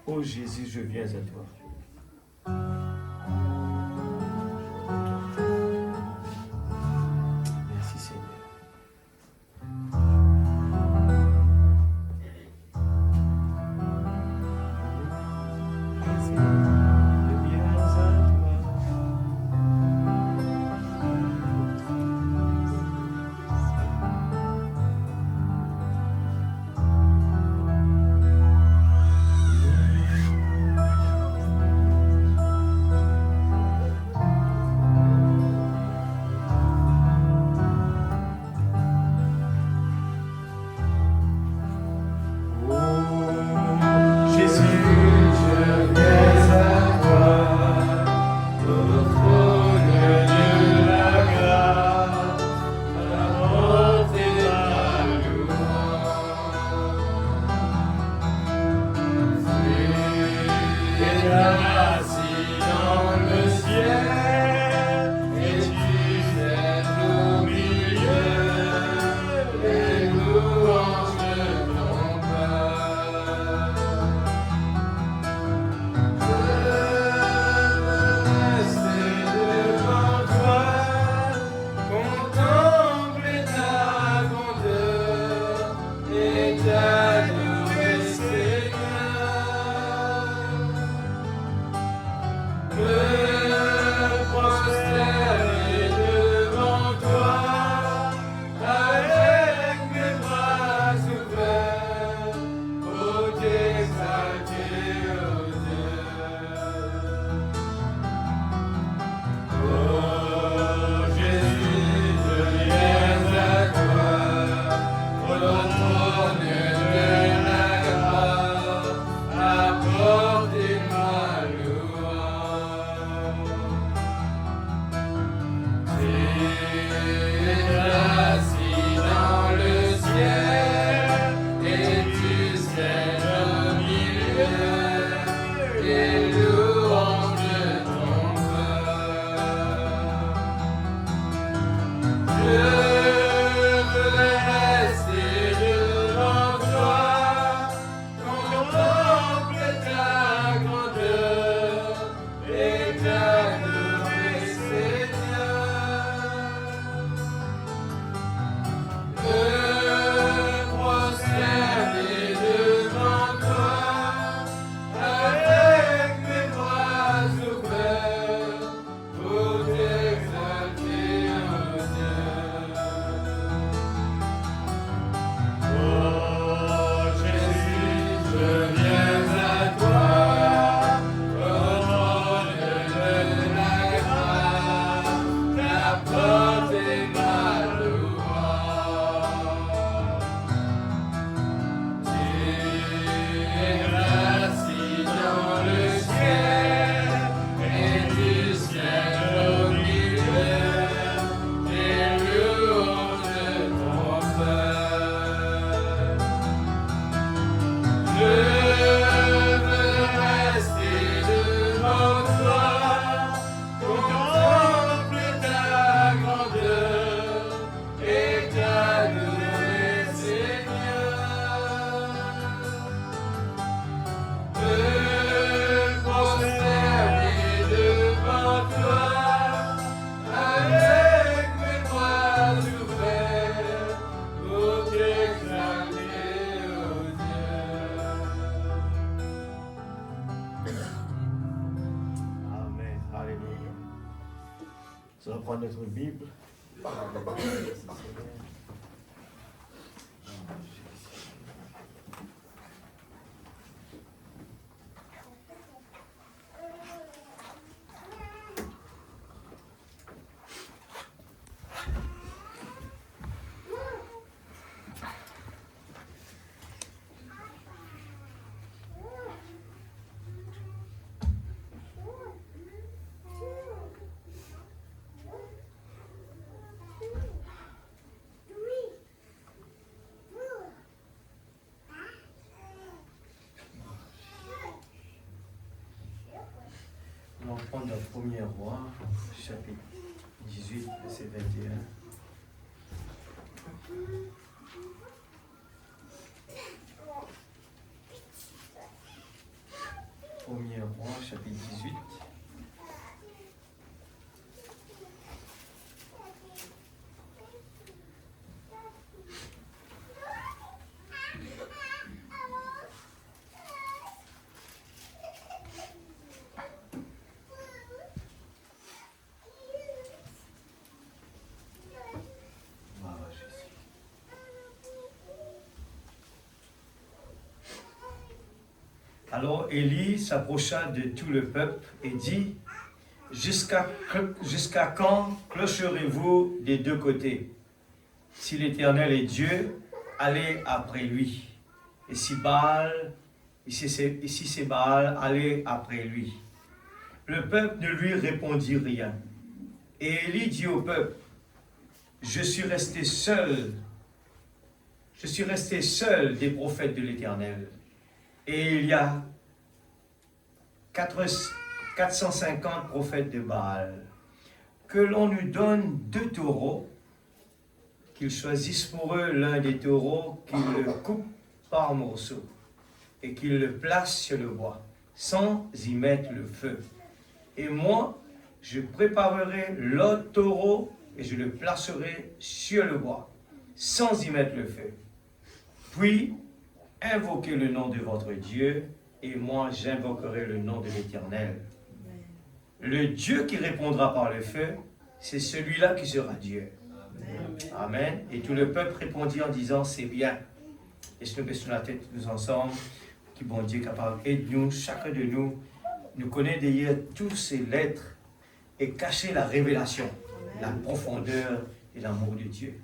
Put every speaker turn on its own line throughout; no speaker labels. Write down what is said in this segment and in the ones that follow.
Ô Jésus, je viens à toi. Merci Seigneur. On va prendre notre Bible. On va prendre la première roi, chapitre 18, verset 21. 1er roi, chapitre 18. Alors Élie s'approcha de tout le peuple et dit, jusqu'à quand clocherez-vous des deux côtés? Si l'Éternel est Dieu, allez après lui. Et si c'est Baal, allez après lui. Le peuple ne lui répondit rien. Et Élie dit au peuple, je suis resté seul des prophètes de l'Éternel. Et il y a 450 prophètes de Baal. Que l'on nous donne 2 taureaux, qu'ils choisissent pour eux l'un des taureaux, qu'ils le coupent par morceaux, et qu'ils le placent sur le bois, sans y mettre le feu. Et moi, je préparerai l'autre taureau, et je le placerai sur le bois, sans y mettre le feu. Puis, invoquez le nom de votre Dieu, et moi j'invoquerai le nom de l'Éternel. Le Dieu qui répondra par le feu, c'est celui-là qui sera Dieu. Amen. Et tout le peuple répondit en disant, c'est bien. Et si nous baissons la tête tous ensemble, qui bon Dieu capable, aide-nous, chacun de nous connaît derrière tous ces lettres et cacher la révélation, la profondeur et l'amour de Dieu.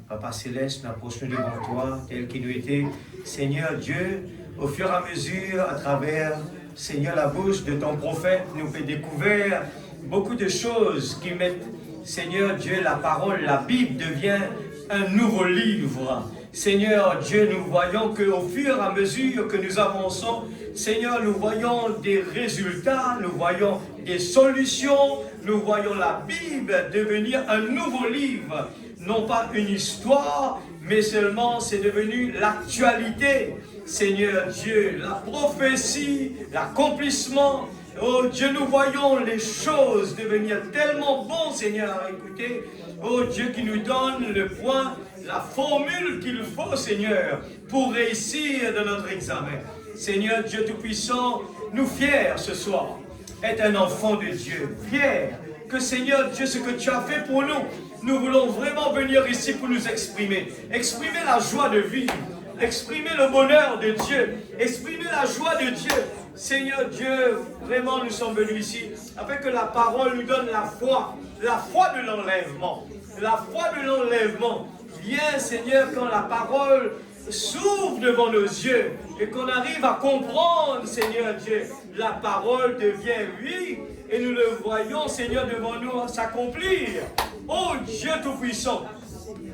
Papa Céleste, nous approchons devant toi, tel qu'il nous était. Seigneur Dieu, au fur et à mesure, à travers, Seigneur, la bouche de ton prophète, nous fait découvrir beaucoup de choses qui mettent, Seigneur Dieu, la parole, la Bible devient un nouveau livre. Seigneur Dieu, nous voyons qu'au fur et à mesure que nous avançons, Seigneur, nous voyons des résultats, nous voyons des solutions, nous voyons la Bible devenir un nouveau livre. Non pas une histoire, mais seulement c'est devenu l'actualité. Seigneur Dieu, la prophétie, l'accomplissement. Oh Dieu, nous voyons les choses devenir tellement bon, Seigneur, à écouter. Oh Dieu qui nous donne le point, la formule qu'il faut, Seigneur, pour réussir dans notre examen. Seigneur Dieu Tout-Puissant, nous fiers ce soir, être un enfant de Dieu, fiers que Seigneur Dieu, ce que tu as fait pour nous, nous voulons vraiment venir ici pour nous exprimer. Exprimer la joie de vivre, exprimer le bonheur de Dieu, exprimer la joie de Dieu. Seigneur Dieu, vraiment nous sommes venus ici afin que la parole nous donne la foi de l'enlèvement. La foi de l'enlèvement vient, Seigneur, quand la parole s'ouvre devant nos yeux et qu'on arrive à comprendre, Seigneur Dieu, la parole devient oui et nous le voyons, Seigneur, devant nous s'accomplir. Oh Dieu Tout-Puissant,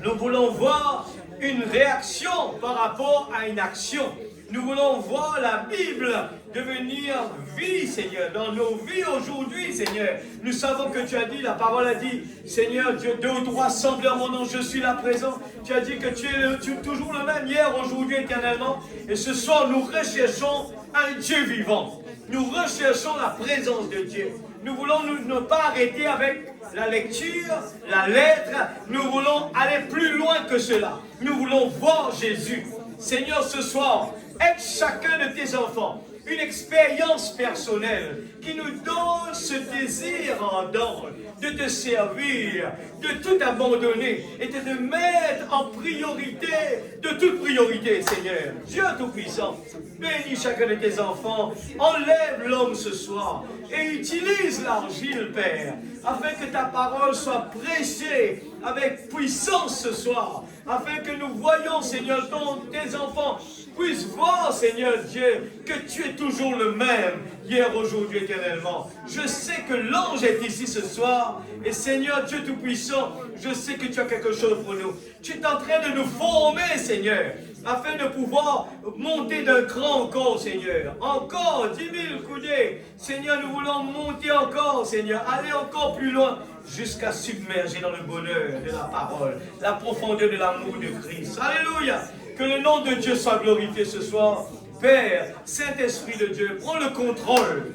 nous voulons voir une réaction par rapport à une action. Nous voulons voir la Bible devenir vie, Seigneur, dans nos vies aujourd'hui, Seigneur. Nous savons que tu as dit, la parole a dit, Seigneur Dieu, 2 ou 3 semblent en mon nom, je suis là présent. Tu as dit que tu es toujours le même hier, aujourd'hui, éternellement. Et ce soir, nous recherchons un Dieu vivant. Nous recherchons la présence de Dieu. Nous voulons ne pas arrêter avec la lecture, la lettre. Nous voulons aller plus loin que cela. Nous voulons voir Jésus. Seigneur, ce soir, aide chacun de tes enfants une expérience personnelle qui nous donne ce désir ardent de te servir, de tout abandonner et de te mettre en priorité, de toute priorité, Seigneur. Dieu Tout-Puissant, bénis chacun de tes enfants, enlève l'homme ce soir et utilise l'argile, Père, afin que ta parole soit prêchée avec puissance ce soir, afin que nous voyions, Seigneur, tes enfants puissent voir, Seigneur Dieu, que tu es toujours le même, hier, aujourd'hui, éternellement. Je sais que l'ange est ici ce soir, et Seigneur Dieu Tout-Puissant, je sais que tu as quelque chose pour nous. Tu es en train de nous former, Seigneur, afin de pouvoir monter d'un cran encore, Seigneur. Encore 10 000 coudées. Seigneur, nous voulons monter encore, Seigneur, aller encore plus loin, jusqu'à submerger dans le bonheur de la parole, la profondeur de l'amour de Christ. Alléluia! Que le nom de Dieu soit glorifié ce soir. Père, Saint-Esprit de Dieu, prends le contrôle.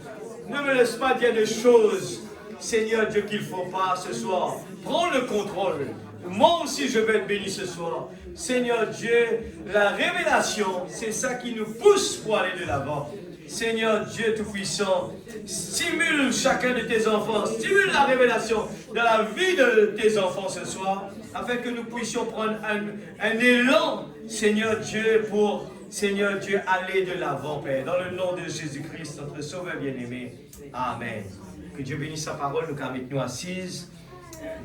Ne me laisse pas dire des choses, Seigneur Dieu, qu'il ne faut pas ce soir. Prends le contrôle. Moi aussi, je vais être béni ce soir. Seigneur Dieu, la révélation, c'est ça qui nous pousse pour aller de l'avant. Seigneur Dieu Tout-Puissant, stimule chacun de tes enfants, stimule la révélation dans la vie de tes enfants ce soir, afin que nous puissions prendre un élan, Seigneur Dieu, pour, Seigneur Dieu, aller de l'avant, Père. Dans le nom de Jésus-Christ, notre Sauveur bien-aimé. Amen. Que Dieu bénisse sa parole, nous avec nous assises.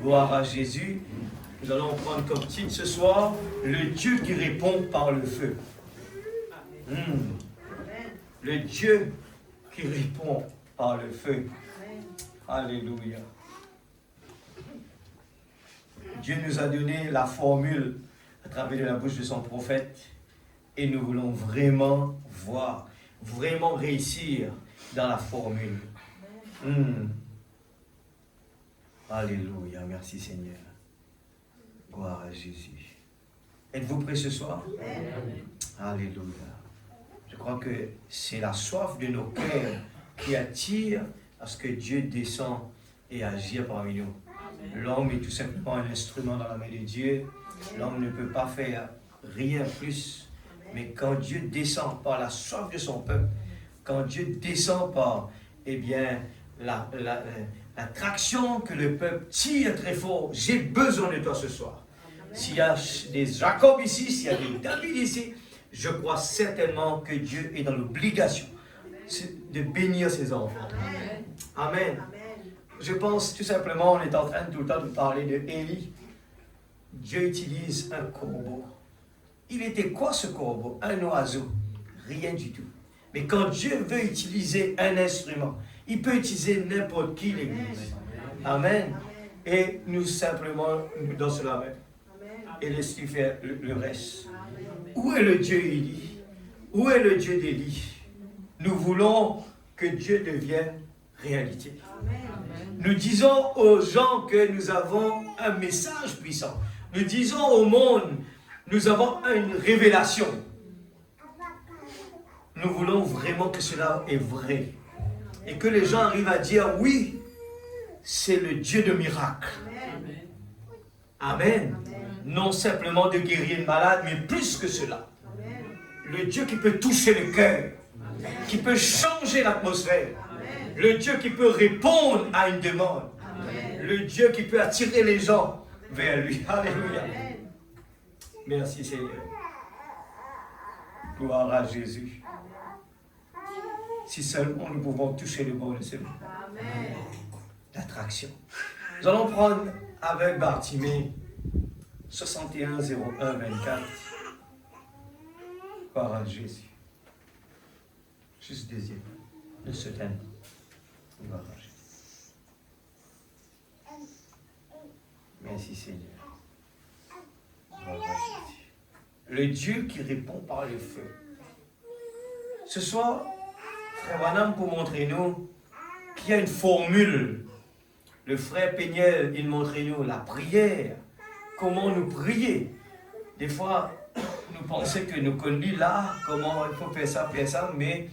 Gloire à Jésus. Nous allons prendre comme titre ce soir, le Dieu qui répond par le feu. Le Dieu qui répond par le feu. Alléluia. Dieu nous a donné la formule à travers la bouche de son prophète et nous voulons vraiment voir, vraiment réussir dans la formule. Alléluia, merci Seigneur. Gloire à Jésus. Êtes-vous prêts ce soir? Alléluia. Je crois que c'est la soif de nos cœurs qui attire à ce que Dieu descend et agit parmi nous. L'homme est tout simplement un instrument dans la main de Dieu. L'homme ne peut pas faire rien plus. Mais quand Dieu descend par la soif de son peuple, quand Dieu descend par, eh bien, la traction que le peuple tire très fort, j'ai besoin de toi ce soir. S'il y a des Jacob ici, s'il y a des David ici, je crois certainement que Dieu est dans l'obligation de bénir ses enfants. Amen. Je pense tout simplement, on est en train tout le temps de parler de Élie. Dieu utilise un corbeau. Il était quoi ce corbeau? Un oiseau. Rien du tout. Mais quand Dieu veut utiliser un instrument, il peut utiliser n'importe qui, l'Église. Amen. Et nous simplement, dans cela même, et laisse-lui faire le reste. Où est le Dieu Élie? Où est le Dieu d'Élie? Nous voulons que Dieu devienne réalité. Nous disons aux gens que nous avons un message puissant. Nous disons au monde, nous avons une révélation. Nous voulons vraiment que cela est vrai. Et que les gens arrivent à dire, oui, c'est le Dieu de miracles. Amen. Non simplement de guérir une malade, mais plus que cela. Le Dieu qui peut toucher le cœur, qui peut changer l'atmosphère. Le Dieu qui peut répondre à une demande. Le Dieu qui peut attirer les gens vers lui. Alléluia. Merci Seigneur. Gloire à Jésus. Si seulement nous pouvons toucher le bon, c'est bon. L'attraction. Nous allons prendre avec Bartimée 61 01 24. Gloire à Jésus. Juste deuxième. De ce thème. Gloire à Jésus. Merci Seigneur. Gloire à Jésus. Le Dieu qui répond par le feu. Ce soir, Frère Branham, pour montrer nous qu'il y a une formule. Le frère Péniel, il montre nous la prière. Comment nous prier. Des fois, nous pensons que nous connaissons là, comment il faut faire ça, mais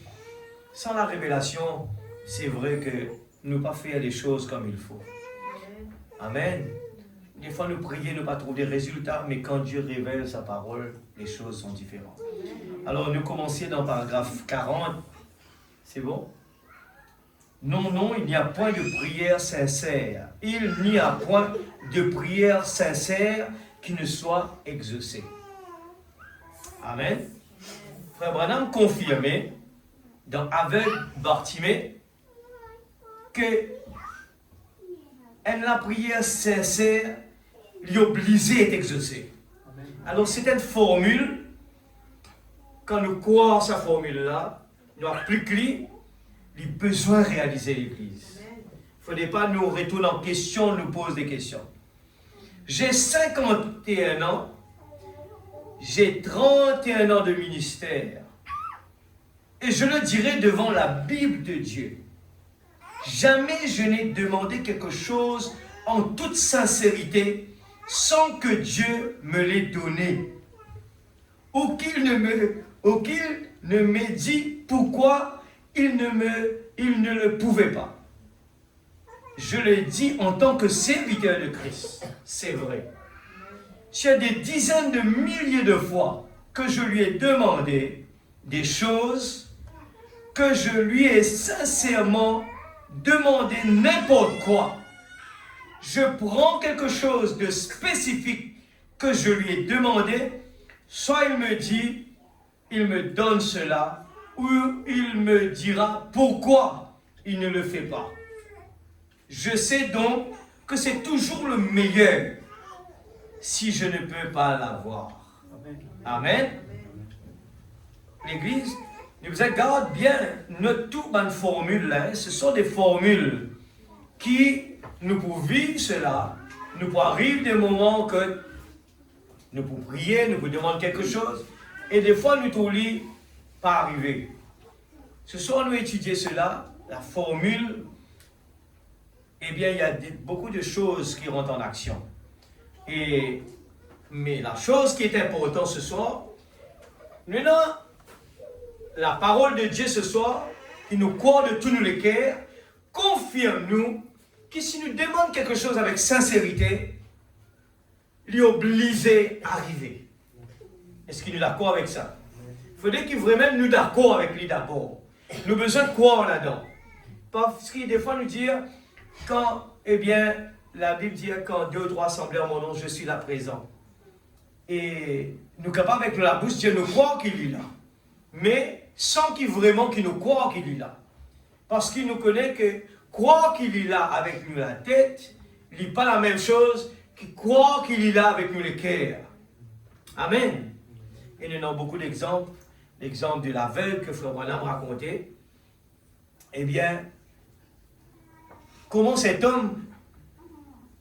sans la révélation, c'est vrai que nous ne pas faire les choses comme il faut. Amen. Des fois, nous prions, nous pas trouver des résultats, mais quand Dieu révèle sa parole, les choses sont différentes. Alors, nous commençons dans le paragraphe 40. C'est bon? Non, il n'y a point de prière sincère. Il n'y a point de prière sincère qui ne soit exaucée. Amen. Frère Branham confirmait dans Avec Bartimée que la prière sincère l'obligée est exaucée. Alors c'est une formule, quand nous croyons sa formule-là, nous appliquons les besoins réalisés l'Église. Il ne faudrait pas nous retourner en question, nous poser des questions. J'ai 51 ans, j'ai 31 ans de ministère. Et je le dirai devant la Bible de Dieu. Jamais je n'ai demandé quelque chose en toute sincérité sans que Dieu me l'ait donné. Ou qu'il ne me dit pourquoi il ne le pouvait pas. Je le dis en tant que serviteur de Christ, c'est vrai. Il y a des dizaines de milliers de fois que je lui ai demandé des choses, que je lui ai sincèrement demandé n'importe quoi. Je prends quelque chose de spécifique que je lui ai demandé, soit il me dit, il me donne cela, ou il me dira pourquoi il ne le fait pas. Je sais donc que c'est toujours le meilleur si je ne peux pas l'avoir. Amen. L'Église, nous regarde bien notre toute bonne formule là. Ce sont des formules qui nous pour vivre cela, nous pour arriver des moments que nous pour prier, nous pour demander quelque chose, et des fois nous trouvons pas arriver. Ce soir nous étudions cela, la formule. Eh bien, il y a beaucoup de choses qui rentrent en action. Mais la chose qui est importante ce soir, maintenant, la parole de Dieu ce soir, qui nous croit de tous nos cœurs, confirme-nous que si nous demandons quelque chose avec sincérité, il est obligé d'arriver. Est-ce qu'il est d'accord avec ça? Il faudrait qu'il vraiment nous d'accord avec lui d'abord. Nous avons besoin de croire là-dedans. Parce que des fois nous dire, quand, eh bien, la Bible dit, quand 2 ou 3 assemblés en mon nom, je suis là présent. Et nous capables avec la bouche, Dieu nous croit qu'il est là. Mais sans qu'il vraiment qu'il nous croit qu'il est là. Parce qu'il nous connaît que croire qu'il est là avec nous la tête, il n'est pas la même chose que croire qu'il est là avec nous le cœur. Amen. Et nous avons beaucoup d'exemples. L'exemple de l'aveugle que Frère Branham racontait. Eh bien, comment cet homme,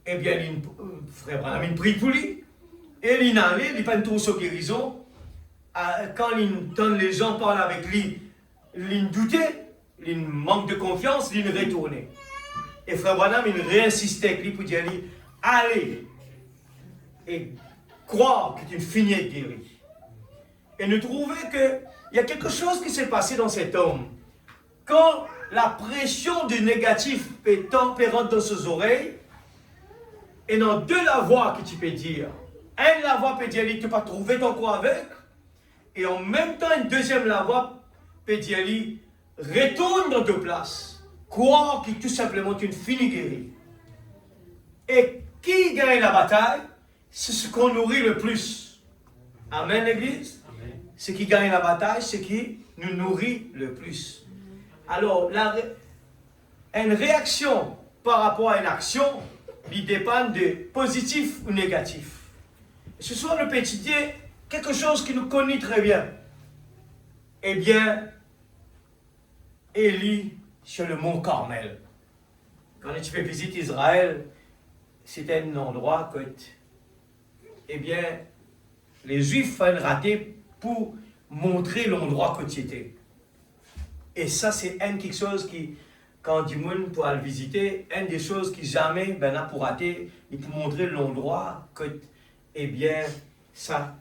eh bien, Frère Branham, il prie pour lui. Et il n'allait, il n'a pas une trousse de guérison. Quand les gens parlent avec lui, il doutait, il manque de confiance, il retournait. Et Frère Branham, il réinsistait avec lui pour dire, allez, et croire que tu finis de guérir. Et nous trouvons qu'il y a quelque chose qui s'est passé dans cet homme. Quand la pression du négatif est tempérante dans ses oreilles, et dans deux la voix que tu peux dire, la voix peut dire, tu ne peux pas trouver ton corps avec, et en même temps, une deuxième la voix peut dire, retourne dans ta place, croire que tout simplement tu ne finis guéri. Et qui gagne la bataille, c'est ce qu'on nourrit le plus. Amen, l'Église. Ce qui gagne la bataille, c'est qui nous nourrit le plus. Alors, une réaction par rapport à une action, il dépend de positif ou négatif. Ce soir, nous peut étudier quelque chose qui nous connaît très bien. Eh bien, Élie sur le mont Carmel. Quand tu fais visiter Israël, c'est un endroit que, eh bien, les Juifs font rater pour montrer l'endroit que tu étais. Et ça, c'est quelque chose qui, quand du monde pour aller visiter, une des choses qui jamais, là, pour rater, et pour montrer l'endroit que, eh bien, ça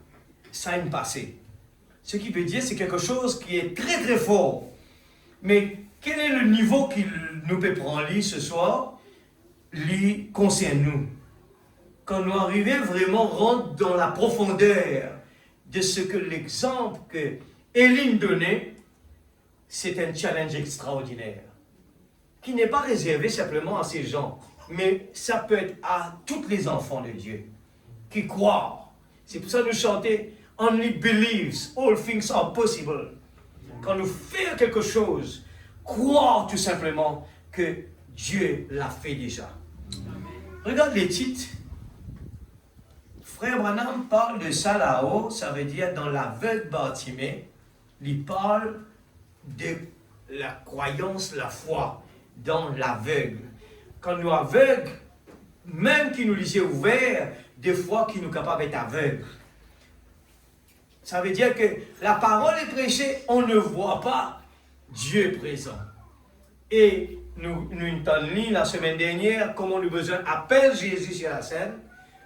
a une passé. Ce qui veut dire, c'est quelque chose qui est très très fort. Mais quel est le niveau qu'il nous peut prendre ce soir? Lui concerne nous. Quand nous arrivons vraiment rentrer dans la profondeur de ce que l'exemple que Éline donnait, c'est un challenge extraordinaire, qui n'est pas réservé simplement à ces gens, mais ça peut être à tous les enfants de Dieu, qui croient. C'est pour ça que nous chantons « Only believes, all things are possible ». Quand nous faisons quelque chose, croire tout simplement que Dieu l'a fait déjà. Regarde les titres. Frère Branham parle de ça là-haut, ça veut dire dans l'aveugle Bartimée, il parle de la croyance, la foi dans l'aveugle. Quand nous aveugles, même qui nous les yeux ouverts, des fois qui nous capables d'être aveugles. Ça veut dire que la parole est prêchée, on ne voit pas Dieu présent. Et nous avons lu la semaine dernière comment nous besoin appelle Jésus sur la scène.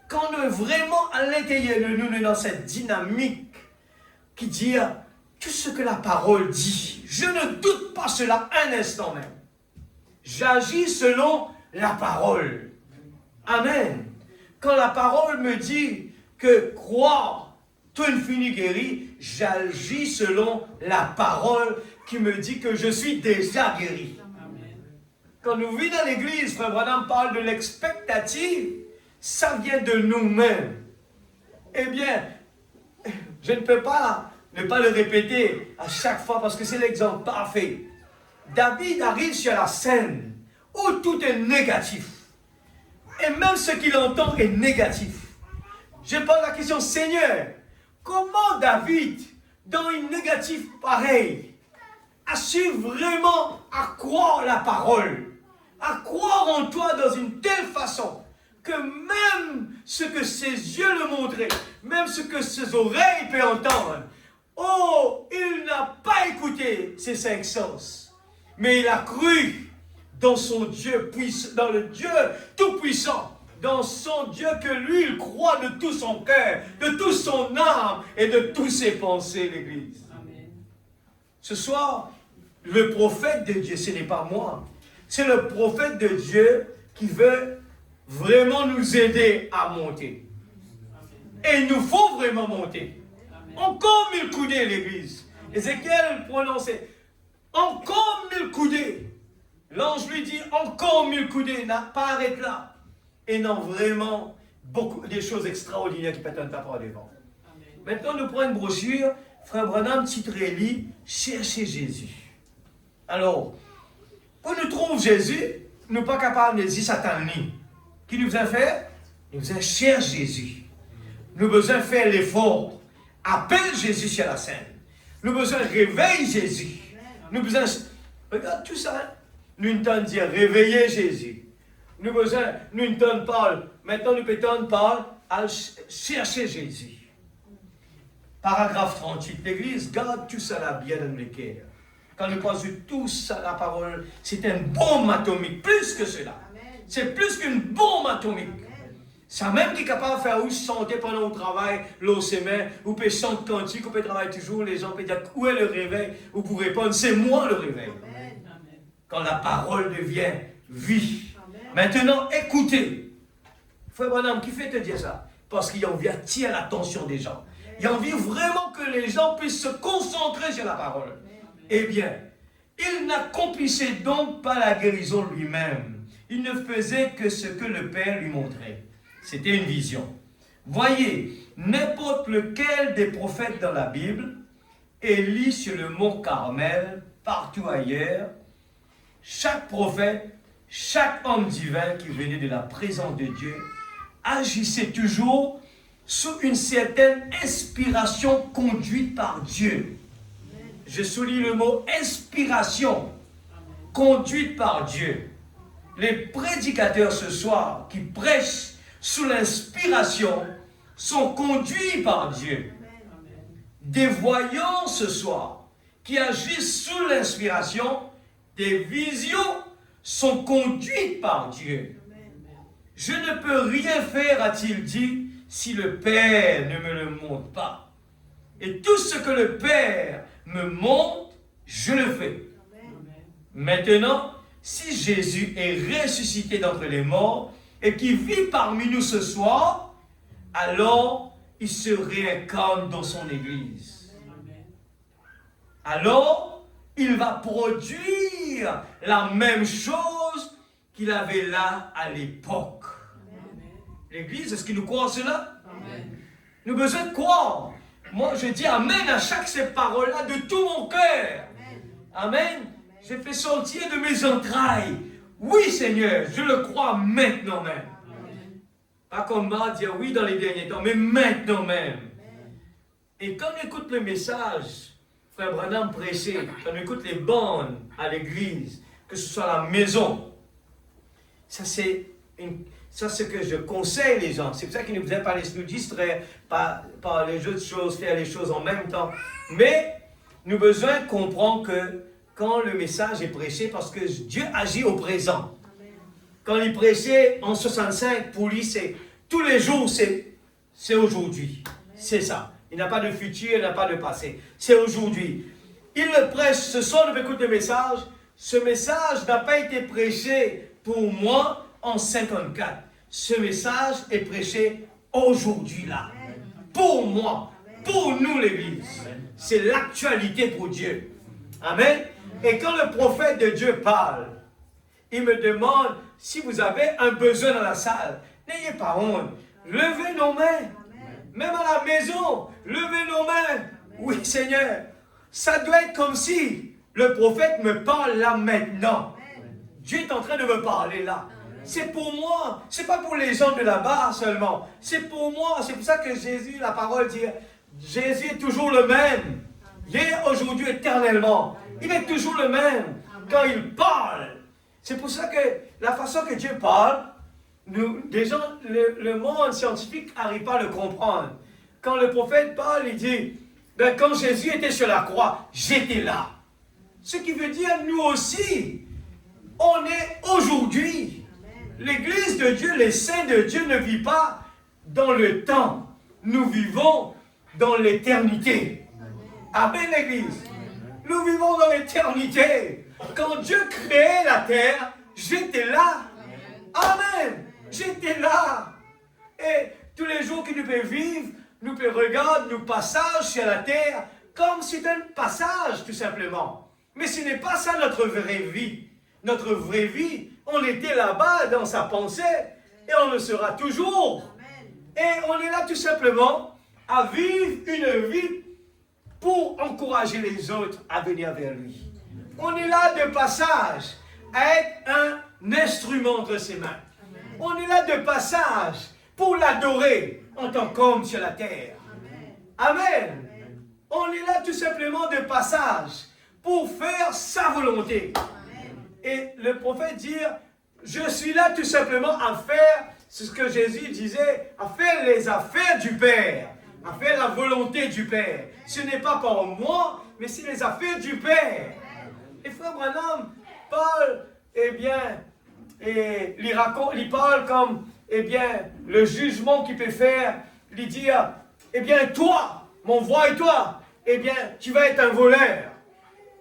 Quand nous vraiment à l'intérieur de nous, nous dans cette dynamique qui dit tout ce que la parole dit, je ne doute pas cela un instant même. J'agis selon la parole. Amen. Quand la parole me dit que croire, tout fini guéri, j'agis selon la parole qui me dit que je suis déjà guéri. Quand nous vivons dans l'église, Frère Branham parle de l'expectative, ça vient de nous-mêmes. Eh bien, je ne peux pas ne pas le répéter à chaque fois parce que c'est l'exemple parfait. David arrive sur la scène où tout est négatif. Et même ce qu'il entend est négatif. Je pose la question, Seigneur, comment David, dans une négative pareille, a su vraiment à croire la parole, à croire en toi dans une telle façon que même ce que ses yeux le montraient, même ce que ses oreilles peuvent entendre, oh, il n'a pas écouté ses 5 sens, mais il a cru dans son Dieu puissant, dans le Dieu tout-puissant, dans son Dieu que lui, il croit de tout son cœur, de toute son âme et de toutes ses pensées, l'Église. Amen. Ce soir, le prophète de Dieu, ce n'est pas moi, c'est le prophète de Dieu qui veut vraiment nous aider à monter. Et il nous faut vraiment monter. Encore 1000 coudées, l'Église. Ézéchiel prononçait encore 1000 coudées. L'ange lui dit encore 1000 coudées, n'a pas arrêté là. Et non, vraiment, beaucoup des choses extraordinaires qui peuvent être par devant. Maintenant, nous prenons une brochure, Frère Branham, titre Élie, cherchez Jésus. Alors, pour nous trouver Jésus, nous ne sommes pas capables de dire Satan ni. Qui nous a fait? Nous avons cherché Jésus. Nous avons besoin de faire l'effort. Appelle Jésus sur la scène. Nous avons besoin de réveiller Jésus. Nous avons besoin. Regarde tout ça. Nous entendons dire réveiller Jésus. Nous avons besoin. Nous entendons parler. Maintenant, nous entendons parler à chercher Jésus. Paragraphe 38. L'Église garde tout ça là bien dans le cœur. Quand nous pensons tout ça, la parole, c'est une bombe atomique. Plus que cela. C'est plus qu'une bombe atomique. C'est même qui est capable de faire où chanter pendant le travail, l'eau semaine, ou peut chanter cantique, ou peut travailler toujours, les gens peuvent dire où est le réveil, ou pour répondre, c'est moi le réveil. Amen. Quand la parole devient vie. Amen. Maintenant, écoutez. Frère Branham, qui fait te dire ça? Parce qu'il a envie d'attirer l'attention des gens. Il a envie vraiment que les gens puissent se concentrer sur la parole. Amen. Eh bien, il n'accomplissait donc pas la guérison lui-même. Il ne faisait que ce que le Père lui montrait. C'était une vision. Voyez, n'importe lequel des prophètes dans la Bible, Élie sur le mont Carmel, partout ailleurs, chaque prophète, chaque homme divin qui venait de la présence de Dieu, agissait toujours sous une certaine inspiration conduite par Dieu. Je souligne le mot inspiration, conduite par Dieu. Les prédicateurs ce soir qui prêchent sous l'inspiration sont conduits par Dieu. Des voyants ce soir qui agissent sous l'inspiration, des visions sont conduites par Dieu. Je ne peux rien faire, a-t-il dit, si le Père ne me le montre pas. Et tout ce que le Père me montre, je le fais. Maintenant, si Jésus est ressuscité d'entre les morts et qu'il vit parmi nous ce soir, alors il se réincarne dans son Église. Alors, il va produire la même chose qu'il avait là à l'époque. L'Église, est-ce qu'il nous croit en cela? Amen. Nous avons besoin de croire. Moi, je dis Amen à chaque ces paroles-là de tout mon cœur. Amen. J'ai fait sortir de mes entrailles. Oui, Seigneur, je le crois maintenant même. Amen. Pas comme m'a dire oui dans les derniers temps, mais maintenant même. Amen. Et quand on écoute le message, Frère Branham prêchait, quand on écoute les bandes à l'église, que ce soit à la maison, ça c'est ce que je conseille les gens. C'est pour ça qu'il ne vous aime pas nous distraire par les autres choses, faire les choses en même temps. Mais nous avons besoin de comprendre que quand le message est prêché, parce que Dieu agit au présent. Amen. Quand il prêchait en 65, pour lui, c'est tous les jours, c'est aujourd'hui. C'est ça. Il n'a pas de futur, il n'a pas de passé. C'est aujourd'hui. Il le prêche, ce soir, nous écoute le message. Ce message n'a pas été prêché pour moi en 54. Ce message est prêché aujourd'hui là. Pour moi, pour nous l'Église. C'est l'actualité pour Dieu. Amen. Et quand le prophète de Dieu parle, il me demande si vous avez un besoin dans la salle. N'ayez pas honte. Levez nos mains. Même à la maison, levez nos mains. Oui, Seigneur. Ça doit être comme si le prophète me parle là maintenant. Dieu est en train de me parler là. C'est pour moi. C'est pas pour les gens de là-bas seulement. C'est pour moi. C'est pour ça que Jésus, la parole dit, Jésus est toujours le même. Hier, aujourd'hui, éternellement. Il est toujours le même quand il parle. C'est pour ça que la façon que Dieu parle, des gens, le monde scientifique n'arrive pas à le comprendre. Quand le prophète parle, il dit, ben, quand Jésus était sur la croix, j'étais là. Ce qui veut dire, nous aussi, on est aujourd'hui. L'Église de Dieu, les saints de Dieu ne vivent pas dans le temps. Nous vivons dans l'éternité. Amen, l'Église. Nous vivons dans l'éternité. Quand Dieu créait la terre, j'étais là. Amen. J'étais là. Et tous les jours que nous pouvons vivre, nous pouvons regarder nos passages sur la terre comme c'est un passage, tout simplement. Mais ce n'est pas ça notre vraie vie. Notre vraie vie, on était là-bas dans sa pensée et on le sera toujours. Et on est là tout simplement à vivre une vie pour encourager les autres à venir vers lui. On est là de passage à être un instrument entre ses mains. On est là de passage pour l'adorer en tant qu'homme sur la terre. Amen. On est là tout simplement de passage pour faire sa volonté. Et le prophète dit, je suis là tout simplement à faire ce que Jésus disait, à faire les affaires du Père, à faire la volonté du Père. Ce n'est pas pour moi, mais c'est les affaires du Père. Et frère Branham parle, eh bien, et il parle comme, eh bien, le jugement qu'il peut faire, lui dire, eh bien, toi, mon voix et toi, eh bien, tu vas être un voleur.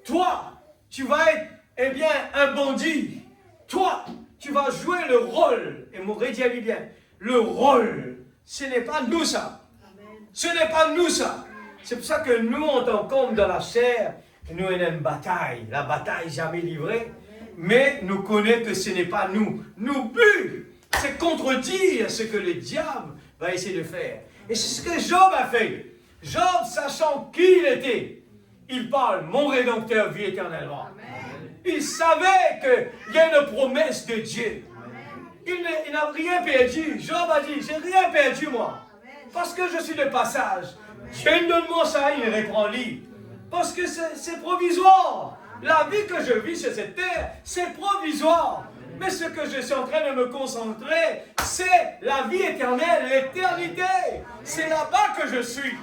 Toi, tu vas être, eh bien, un bandit. Toi, tu vas jouer le rôle. Et Mouredi a dit bien, le rôle, ce n'est pas nous ça. Ce n'est pas nous ça. C'est pour ça que nous, en tant qu'hommes dans la chair, nous avons une bataille. La bataille jamais livrée. Mais nous connaissons que ce n'est pas nous. Nous but, c'est contredire ce que le diable va essayer de faire. Et c'est ce que Job a fait. Job, sachant qui il était, il parle, mon Rédempteur vit éternellement. Amen. Il savait qu'il y a une promesse de Dieu. Il n'a rien perdu. Job a dit, j'ai rien perdu moi. Parce que je suis de passage. Dieu me donne moi ça, il reprend-lui. Parce que c'est provisoire. La vie que je vis sur cette terre, c'est provisoire. Mais ce que je suis en train de me concentrer, c'est la vie éternelle, l'éternité. C'est là-bas que je suis.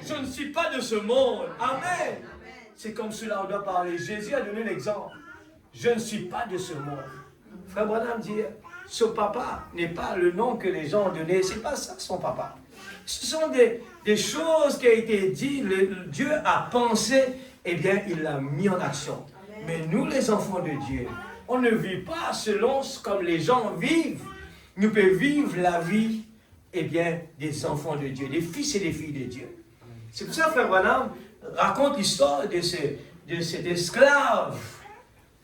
Je ne suis pas de ce monde. Amen. C'est comme cela on doit parler. Jésus a donné l'exemple. Je ne suis pas de ce monde. Frère Branham dit, son papa n'est pas le nom que les gens ont donné. Ce n'est pas ça son papa. Ce sont des choses qui ont été dites. Dieu a pensé, eh bien, il l'a mis en action. Mais nous, les enfants de Dieu, on ne vit pas selon comme les gens vivent. Nous pouvons vivre la vie, eh bien, des enfants de Dieu, des fils et des filles de Dieu. C'est pour ça que Frère Branham raconte l'histoire de cet esclave.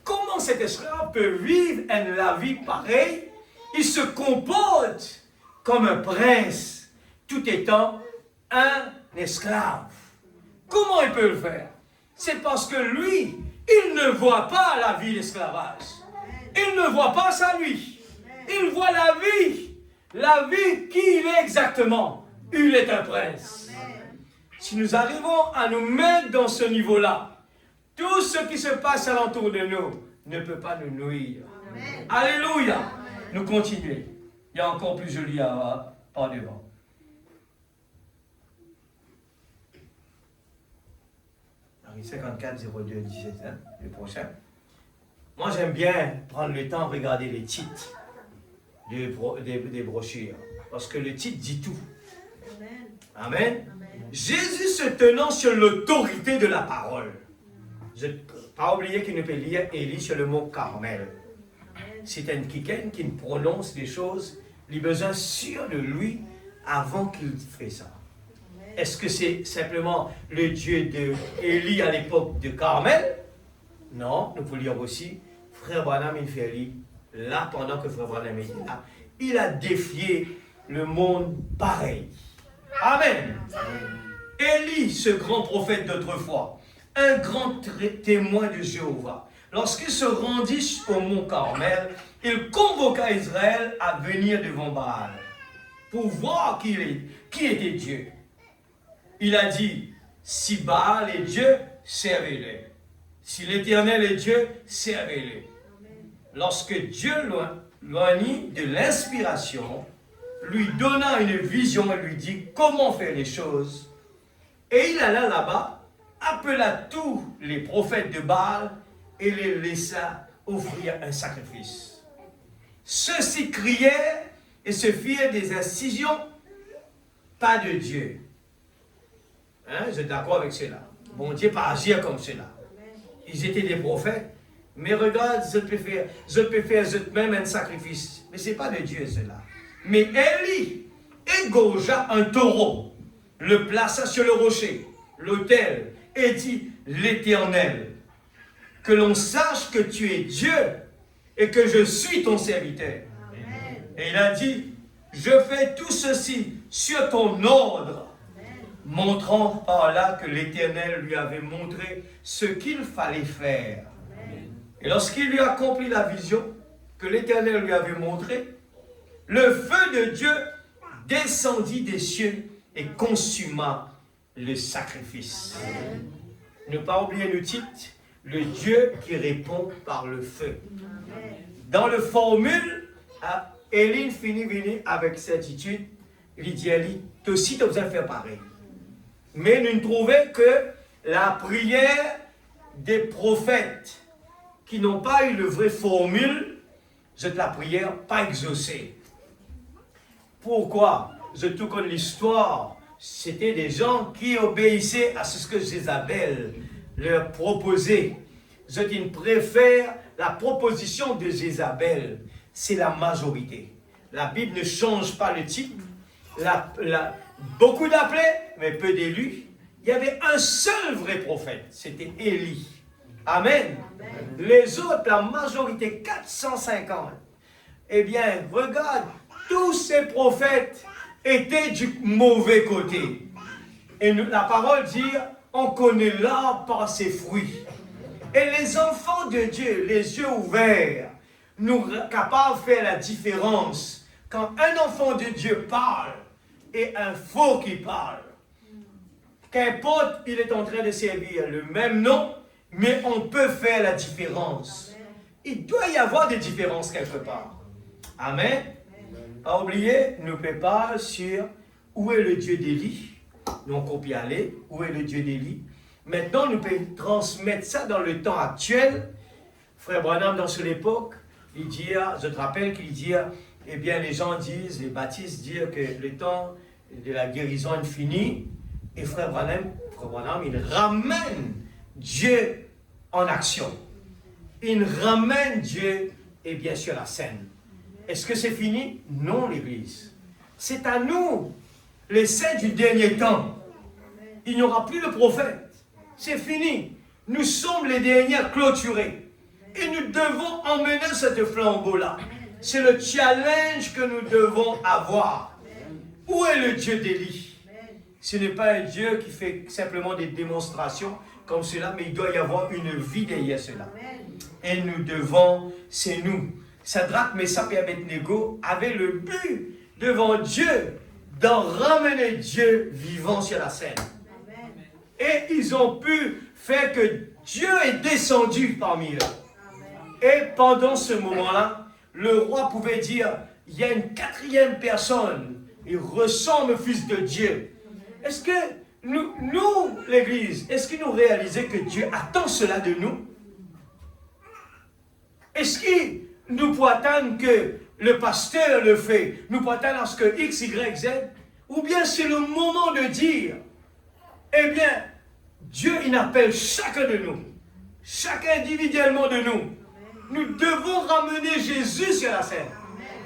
Comment cet esclave peut vivre la vie pareille? Il se comporte comme un prince, tout étant un esclave. Comment il peut le faire? C'est parce que lui, il ne voit pas la vie d'esclavage. Il ne voit pas ça lui. Il voit la vie qui il est exactement. Il est un prince. Si nous arrivons à nous mettre dans ce niveau-là, tout ce qui se passe alentour de nous ne peut pas nous nuire. Amen. Alléluia. Amen. Nous continuons. Il y a encore plus joli par devant. Henri 54 02 17, hein, le prochain. Moi, j'aime bien prendre le temps de regarder les titres des brochures. Parce que le titre dit tout. Amen. Amen. Jésus se tenant sur l'autorité de la parole. Je n'ai pas oublié qu'il ne peut lire Élie sur le mot Carmel. C'est un quelqu'un qui prononce des choses, il a besoin sûr de lui avant qu'il fait ça. Est-ce que c'est simplement le Dieu d'Élie à l'époque de Carmel? Non, nous pouvons lire aussi, frère Branham il fait Élie, là pendant que frère Branham était là, il a défié le monde pareil. Amen. Élie, ce grand prophète d'autrefois, un grand témoin de Jéhovah, lorsqu'il se rendit au mont Carmel, il convoqua Israël à venir devant Baal pour voir qui était Dieu. Il a dit, si Baal est Dieu, servez-le. Si l'Éternel est Dieu, servez-le. Lorsque Dieu loignit de l'inspiration, lui donna une vision et lui dit comment faire les choses, et il alla là-bas, appela tous les prophètes de Baal et les laissa offrir un sacrifice. Ceux-ci crièrent et se firent des incisions, pas de Dieu. Hein, vous êtes d'accord avec cela? Bon Dieu pas agir comme cela. Ils étaient des prophètes, mais regarde, je peux faire même un sacrifice. Mais ce n'est pas de Dieu cela. Mais Élie égorgea un taureau, le plaça sur le rocher, l'autel, et dit, l'Éternel, que l'on sache que tu es Dieu et que je suis ton serviteur. Amen. Et il a dit, je fais tout ceci sur ton ordre, montrant par là que l'Éternel lui avait montré ce qu'il fallait faire. Amen. Et lorsqu'il lui accomplit la vision que l'Éternel lui avait montrée, le feu de Dieu descendit des cieux et consuma le sacrifice. Amen. Ne pas oublier le titre, le Dieu qui répond par le feu. Amen. Dans le formule, Élie finit venir avec certitude, il dit, Élie, toi aussi tu as besoin de faire pareil. Mais nous ne trouvons que la prière des prophètes qui n'ont pas eu le vrai formule, c'est la prière pas exaucée. Pourquoi? Je tout connais l'histoire. C'était des gens qui obéissaient à ce que Jézabel leur proposait. Ils préfèrent la proposition de Jézabel. C'est la majorité. La Bible ne change pas le type. Beaucoup d'appelés, mais peu d'élus. Il y avait un seul vrai prophète, c'était Élie. Amen. Amen. Les autres, la majorité, 450. Eh bien, regarde, tous ces prophètes étaient du mauvais côté. Et la parole dit, on connaît l'arbre par ses fruits. Et les enfants de Dieu, les yeux ouverts, nous capables de faire la différence. Quand un enfant de Dieu parle et un faux qui parle, qu'importe, il est en train de servir le même nom, mais on peut faire la différence. Il doit y avoir des différences quelque part. Amen. À oublier, nous ne pas sur où est le Dieu d'Élie. Nous, on copie aller, où est le Dieu d'Élie. Maintenant, nous pouvons transmettre ça dans le temps actuel. Frère Branham, dans cette époque, il dit, je te rappelle qu'il dit, eh bien, les gens disent, les baptistes disent que le temps de la guérison est fini. Et Frère Branham, il ramène Dieu en action. Il ramène Dieu, et bien sûr, la scène. Est-ce que c'est fini? Non, l'Église. C'est à nous, les saints du dernier temps. Il n'y aura plus de prophète. C'est fini. Nous sommes les derniers clôturés. Et nous devons emmener cette flambeau-là. C'est le challenge que nous devons avoir. Où est le Dieu d'Élie? Ce n'est pas un Dieu qui fait simplement des démonstrations comme cela, mais il doit y avoir une vie derrière cela. Et nous devons, c'est nous. Sadrach, Meshach et Abednego avaient le but devant Dieu d'en ramener Dieu vivant sur la scène. Amen. Et ils ont pu faire que Dieu est descendu parmi eux. Amen. Et pendant ce moment-là, le roi pouvait dire, il y a une quatrième personne, il ressemble au Fils de Dieu. Est-ce que nous l'Église, est-ce que nous réalisons que Dieu attend cela de nous? Est-ce que nous pouvons attendre que le pasteur le fait, nous pouvons attendre à ce que X, Y, Z, ou bien c'est le moment de dire, eh bien, Dieu, il appelle chacun de nous, chacun individuellement de nous. Nous devons ramener Jésus sur la scène.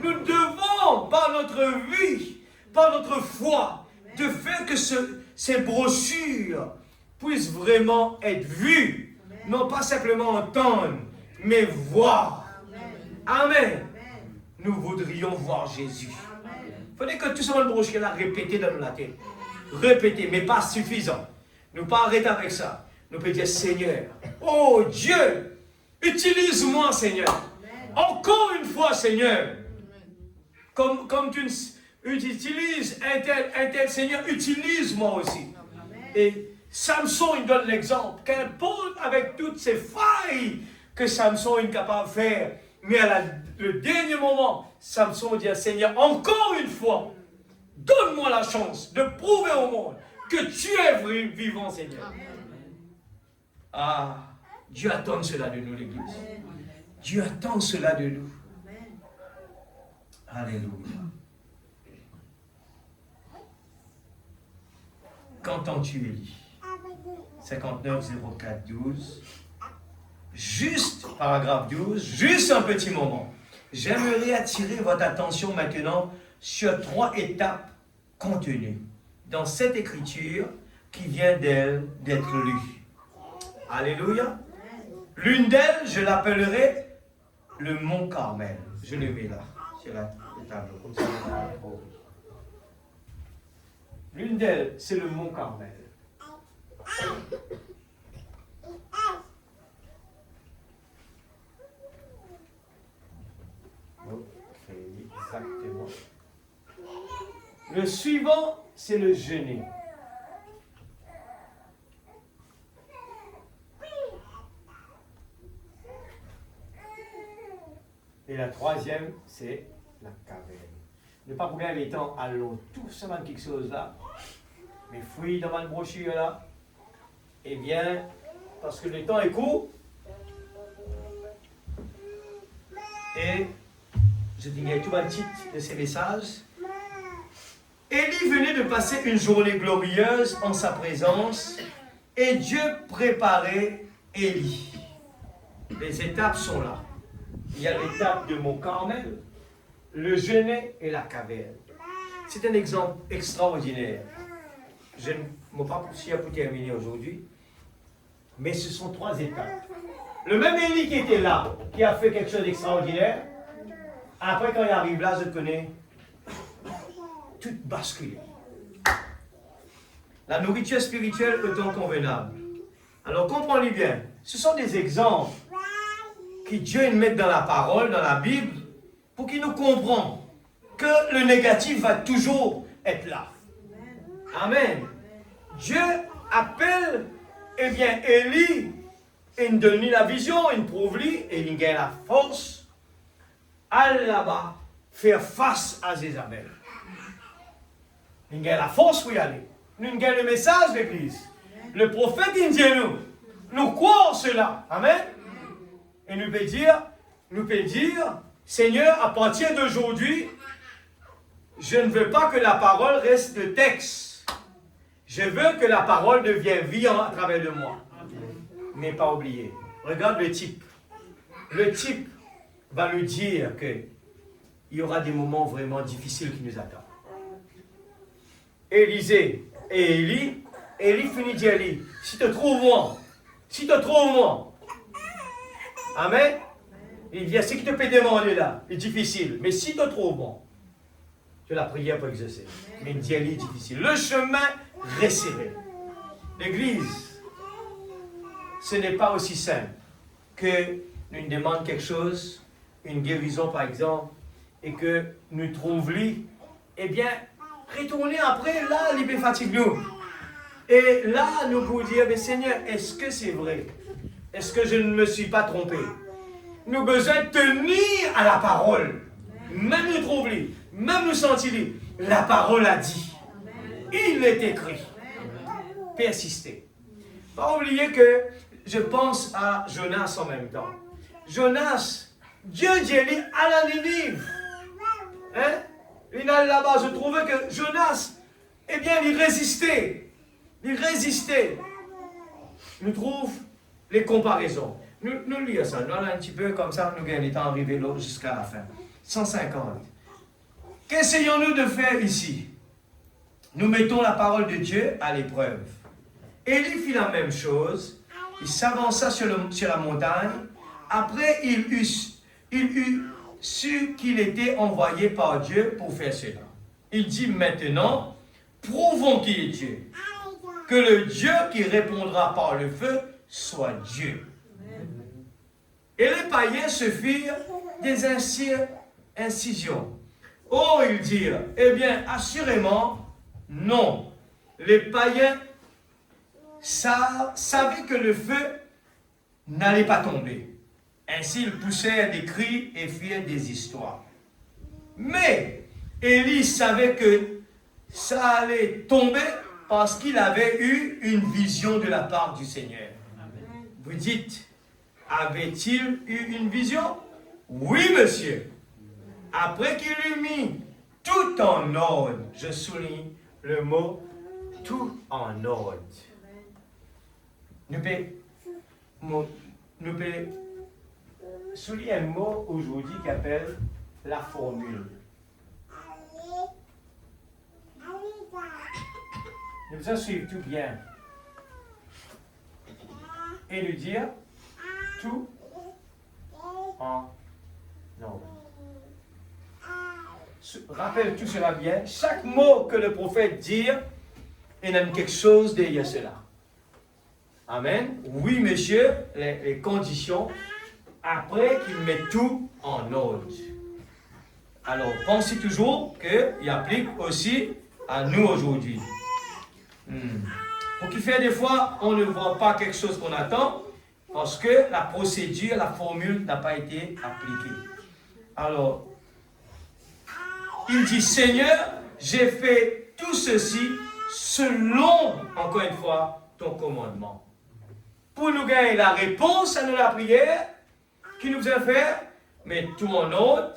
Nous devons, par notre vie, par notre foi, de faire que ces brochures puissent vraiment être vues. Non pas simplement entendre, mais voir. Amen. Nous voudrions voir Jésus. Il faudrait que tout ce monde brochure là répété dans la tête. Répéter, mais pas suffisant. Nous pas arrêter avec ça. Nous pouvons dire, Seigneur, oh Dieu, utilise-moi, Seigneur. Encore une fois, Seigneur. Comme tu utilises un tel Seigneur, utilise-moi aussi. Et Samson, il donne l'exemple. Qu'importe avec toutes ces failles que Samson est capable de faire, mais à le dernier moment, Samson dit à Seigneur, encore une fois, donne-moi la chance de prouver au monde que tu es vivant, Seigneur. Ah, Dieu attend cela de nous, l'Église. Dieu attend cela de nous. Alléluia. Qu'entends-tu, Élie? 59 04 12. Juste, paragraphe 12, juste un petit moment. J'aimerais attirer votre attention maintenant sur 3 étapes contenues dans cette écriture qui vient d'être lue. Alléluia. L'une d'elles, je l'appellerai le mont Carmel. Je le mets là, sur la table. Comme ça, l'une d'elles, c'est le mont Carmel. Ok, exactement. Le suivant, c'est le jeûner. Et la troisième, c'est la caverne. Ne pas couper les temps à l'eau, tout ça dans quelque chose là. Mais fouille dans ma brochure là. Eh bien, parce que le temps est court. Et je dirais tout le titre de ces messages. Élie venait de passer une journée glorieuse en sa présence et Dieu préparait Élie. Les étapes sont là. Il y a l'étape de Mont Carmel, le jeûner et la caverne. C'est un exemple extraordinaire. Je ne vais pas poursuivre pour terminer aujourd'hui, mais ce sont 3 étapes. Le même Élie qui était là, qui a fait quelque chose d'extraordinaire, après quand il arrive là, je connais, tout basculé. La nourriture spirituelle étant convenable. Alors comprenez bien, ce sont des exemples que Dieu met dans la parole, dans la Bible, pour qu'il nous comprenne que le négatif va toujours être là. Amen. Dieu appelle, eh bien, Élie, il nous donne la vision, il nous prouve, et il gagne la force, aller là-bas, faire face à Jézabel. Il gagne la force pour y aller. Nous gagnons le message de l'Église. Le prophète indien, nous croyons cela. Amen. Et nous peut dire, Seigneur, à partir d'aujourd'hui, je ne veux pas que la parole reste de texte. Je veux que la parole devienne vivante à travers de moi. Mais pas oublier. Regarde le type. Le type va nous dire qu'il y aura des moments vraiment difficiles qui nous attendent. Élisée et Élie finit de dire Élie, si te trouves moi, amen. Il dit, ce qui te peut demander là est difficile, mais si te trouves moi, tu la prière pour exaucer. Mais il dit Élie difficile. Le chemin resserré. L'Église, ce n'est pas aussi simple que nous demandons quelque chose, une guérison par exemple, et que nous trouvions, eh bien, retourner après, là, il fatigue nous. Et là, nous pouvons dire, mais Seigneur, est-ce que c'est vrai? Est-ce que je ne me suis pas trompé? Nous avons besoin de tenir à la parole. Même nous trouver, même nous sentir. La parole a dit. Il est écrit. Persister. Pas oublier que je pense à Jonas en même temps. Jonas, Dieu dit à la Ninive. Hein? Il est là-bas, je trouvais que Jonas, eh bien, il résistait. Il résistait. Nous trouvons les comparaisons. Nous lisons ça. Nous allons un petit peu comme ça, nous gagnons le temps d'arriver jusqu'à la fin. 150. Qu'essayons-nous de faire ici? Nous mettons la parole de Dieu à l'épreuve. Élie fit la même chose. Il s'avança sur la montagne. Après, il eut su qu'il était envoyé par Dieu pour faire cela. Il dit maintenant, prouvons qu'il est Dieu. Que le Dieu qui répondra par le feu soit Dieu. Et les païens se firent des incisions. Oh, ils dirent, eh bien, assurément, non. Les païens savaient que le feu n'allait pas tomber. Ainsi, ils poussèrent des cris et firent des histoires. Mais Élie savait que ça allait tomber parce qu'il avait eu une vision de la part du Seigneur. Amen. Vous dites, avait-il eu une vision? Oui, monsieur. Après qu'il eut mis tout en ordre, je souligne le mot tout en ordre. Nous pouvons souligner un mot aujourd'hui qui appelle la formule. Nous devons suivre tout bien et nous dire tout en ordre. Rappelle tout cela bien. Chaque mot que le prophète dit, il y a quelque chose derrière cela. Amen. Oui, monsieur, les conditions, après qu'il met tout en ordre. Alors, pensez toujours qu'il applique aussi à nous aujourd'hui. Pour qu'il fait des fois, on ne voit pas quelque chose qu'on attend parce que la procédure, la formule n'a pas été appliquée. Alors, il dit, Seigneur, j'ai fait tout ceci selon, encore une fois, ton commandement. Pour nous gagner la réponse à la prière qu'il nous a fait, mais tout en ordre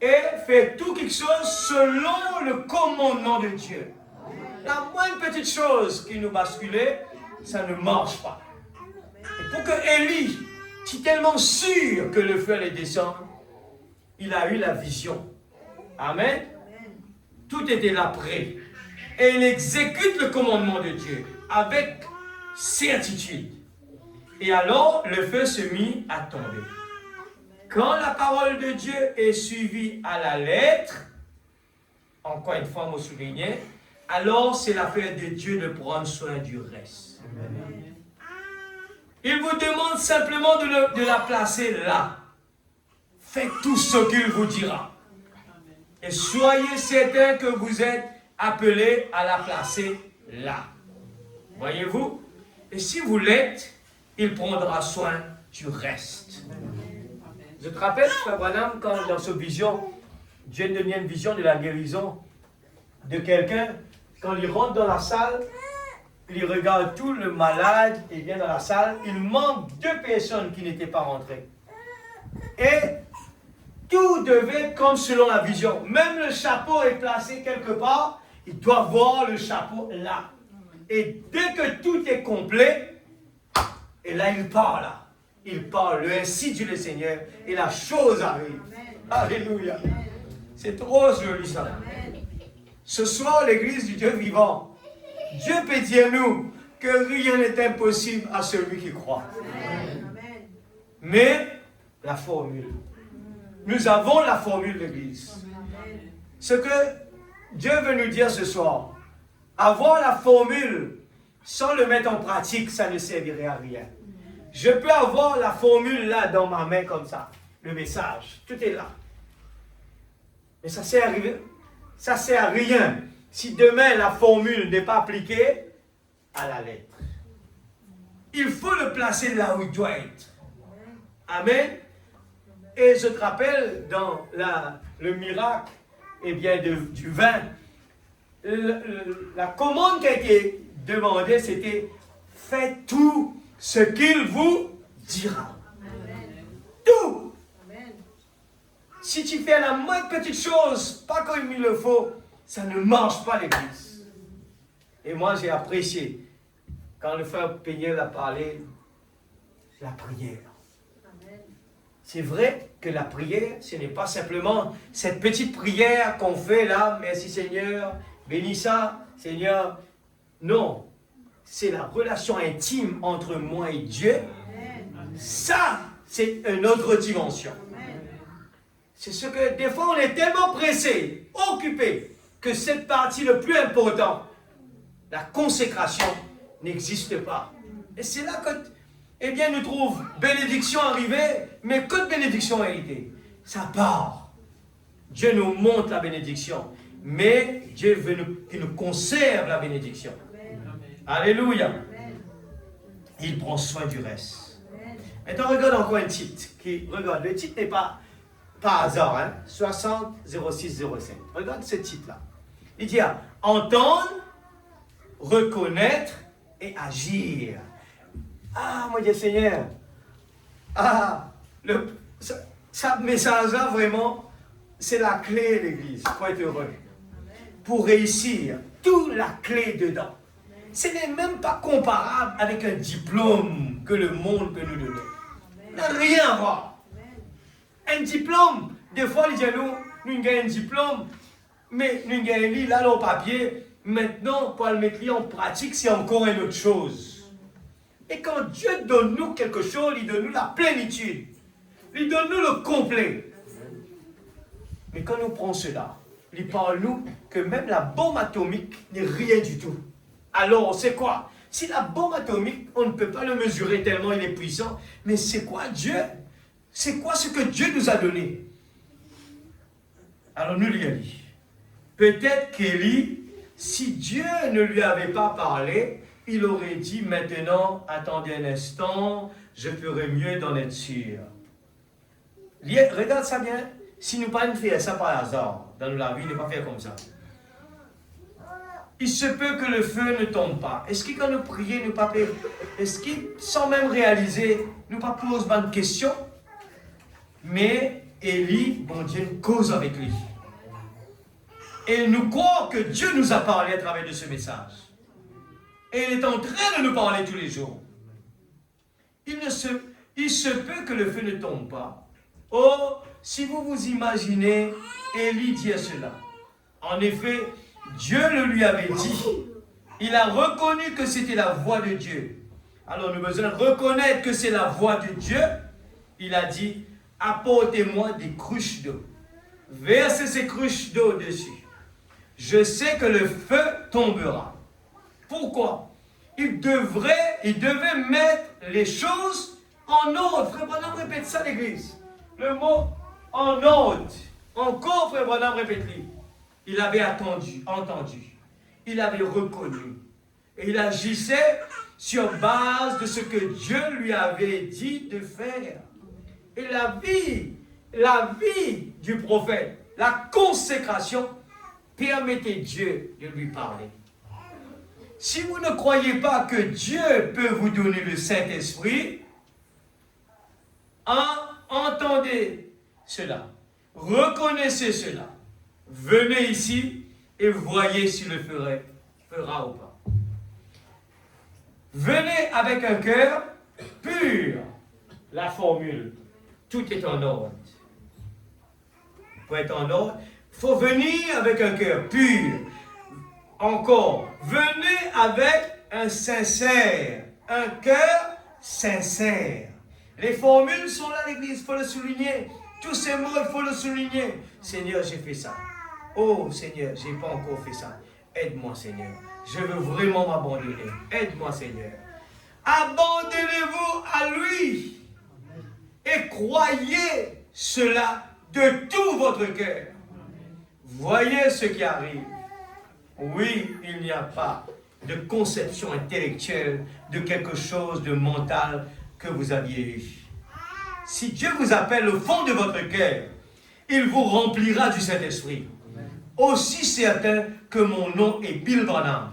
et faire tout quelque chose selon le commandement de Dieu. La moindre petite chose qui nous basculait, ça ne marche pas. Et pour que Élie, qui est tellement sûr que le feu allait descendre, il a eu la vision. Amen. Tout était là prêt. Et il exécute le commandement de Dieu avec certitude. Et alors, le feu se mit à tomber. Quand la parole de Dieu est suivie à la lettre, encore une fois, me souligner, alors c'est l'affaire de Dieu de prendre soin du reste. Amen. Il vous demande simplement de la placer là. Faites tout ce qu'il vous dira. Et soyez certains que vous êtes appelés à la placer là. Voyez-vous? Et si vous l'êtes, il prendra soin du reste. Je te rappelle, Frère Branham, quand dans cette vision, Dieu donne une vision de la guérison de quelqu'un, quand il rentre dans la salle, il regarde tout le malade, il vient dans la salle, il manque 2 personnes qui n'étaient pas rentrées. Et tout devait être comme selon la vision. Même le chapeau est placé quelque part, il doit voir le chapeau là. Et dès que tout est complet, et là il part là. Il parle, ainsi dit le Seigneur, et la chose arrive. Alléluia. C'est trop joli ça. Ce soir, l'église du Dieu vivant, Dieu peut dire nous que rien n'est impossible à celui qui croit. Mais la formule. Nous avons la formule de l'église. Ce que Dieu veut nous dire ce soir, avoir la formule sans le mettre en pratique, ça ne servirait à rien. Je peux avoir la formule là dans ma main comme ça, le message, tout est là. Mais ça sert à rien si demain la formule n'est pas appliquée à la lettre. Il faut le placer là où il doit être. Amen. Et je te rappelle dans le miracle du vin, la commande qui a été demandée, c'était faites tout ce qu'il vous dira. Amen. Tout. Amen. Si tu fais la moindre petite chose, pas comme il le faut, ça ne marche pas l'église. Et moi, j'ai apprécié quand le frère Peignel a parlé la prière. C'est vrai que la prière, ce n'est pas simplement cette petite prière qu'on fait là, merci Seigneur, bénis ça, Seigneur. Non, c'est la relation intime entre moi et Dieu. Ça, c'est une autre dimension. C'est ce que des fois on est tellement pressé, occupé, que cette partie le plus importante, la consécration, n'existe pas. Et c'est là que, eh bien, nous trouvons bénédiction arrivée, mais que de bénédiction héritée. Ça part. Dieu nous montre la bénédiction, mais Dieu veut qu'il nous conserve la bénédiction. Amen. Alléluia. Amen. Il prend soin du reste. Amen. Maintenant, regarde encore un titre. Regarde, le titre n'est pas hasard, hein? 60 06 07. Regarde ce titre-là. Il dit entendre, reconnaître et agir. Ah, mon Dieu Seigneur. Ah, ce message-là, vraiment, c'est la clé de l'Église. Pour être heureux. Pour réussir, toute la clé dedans. Ce n'est même pas comparable avec un diplôme que le monde peut nous donner. Ça n'a rien à voir. Un diplôme, des fois, les gens, nous gagnons un diplôme, mais nous gagnons là, le papier. Maintenant, pour le mettre en pratique, c'est encore une autre chose. Et quand Dieu donne nous quelque chose, il donne nous la plénitude. Il donne nous le complet. Mais quand nous prenons cela, il parle nous que même la bombe atomique n'est rien du tout. Alors, c'est quoi? Si la bombe atomique, on ne peut pas le mesurer tellement il est puissant, mais c'est quoi Dieu? C'est quoi ce que Dieu nous a donné? Alors nous lui avons dit, peut-être qu'Élie, si Dieu ne lui avait pas parlé, il aurait dit maintenant, attendez un instant, je ferai mieux d'en être sûr. Regarde ça bien, si nous ne pas faire ça par hasard, dans la vie, ne pas faire comme ça. Il se peut que le feu ne tombe pas. Est-ce que quand nous prions, nous pas faire, est-ce qu'il, sans même réaliser, nous pas poser bonne question? Mais Élie, bon Dieu, cause avec lui. Et nous croyons que Dieu nous a parlé à travers de ce message. Et il est en train de nous parler tous les jours. Il se peut que le feu ne tombe pas. Oh, si vous vous imaginez Élie dire cela. En effet, Dieu le lui avait dit. Il a reconnu que c'était la voix de Dieu. Alors nous avons besoin de reconnaître que c'est la voix de Dieu. Il a dit, apportez-moi des cruches d'eau. Versez ces cruches d'eau dessus. Je sais que le feu tombera. Pourquoi? Il devait mettre les choses en ordre. Frère Branham répète ça à l'église. Le mot en ordre. Encore, Frère Branham répète-le. Il avait entendu. Il avait reconnu. Et il agissait sur base de ce que Dieu lui avait dit de faire. Et la vie du prophète, la consécration, permettez Dieu de lui parler. Si vous ne croyez pas que Dieu peut vous donner le Saint-Esprit, entendez cela, reconnaissez cela, venez ici et voyez s'il le fera ou pas. Venez avec un cœur pur, la formule, tout est en ordre. Pour être en ordre, il faut venir avec un cœur pur. Encore, venez avec un cœur sincère. Les formules sont là à l'église, il faut le souligner. Tous ces mots, il faut le souligner. Seigneur, j'ai fait ça. Oh Seigneur, je n'ai pas encore fait ça. Aide-moi Seigneur. Je veux vraiment m'abandonner. Aide-moi Seigneur. Abandonnez-vous à lui. Et croyez cela de tout votre cœur. Voyez ce qui arrive. Oui, il n'y a pas de conception intellectuelle de quelque chose de mental que vous aviez eu. Si Dieu vous appelle au fond de votre cœur, il vous remplira du Saint-Esprit. Aussi certain que mon nom est Bill Branham.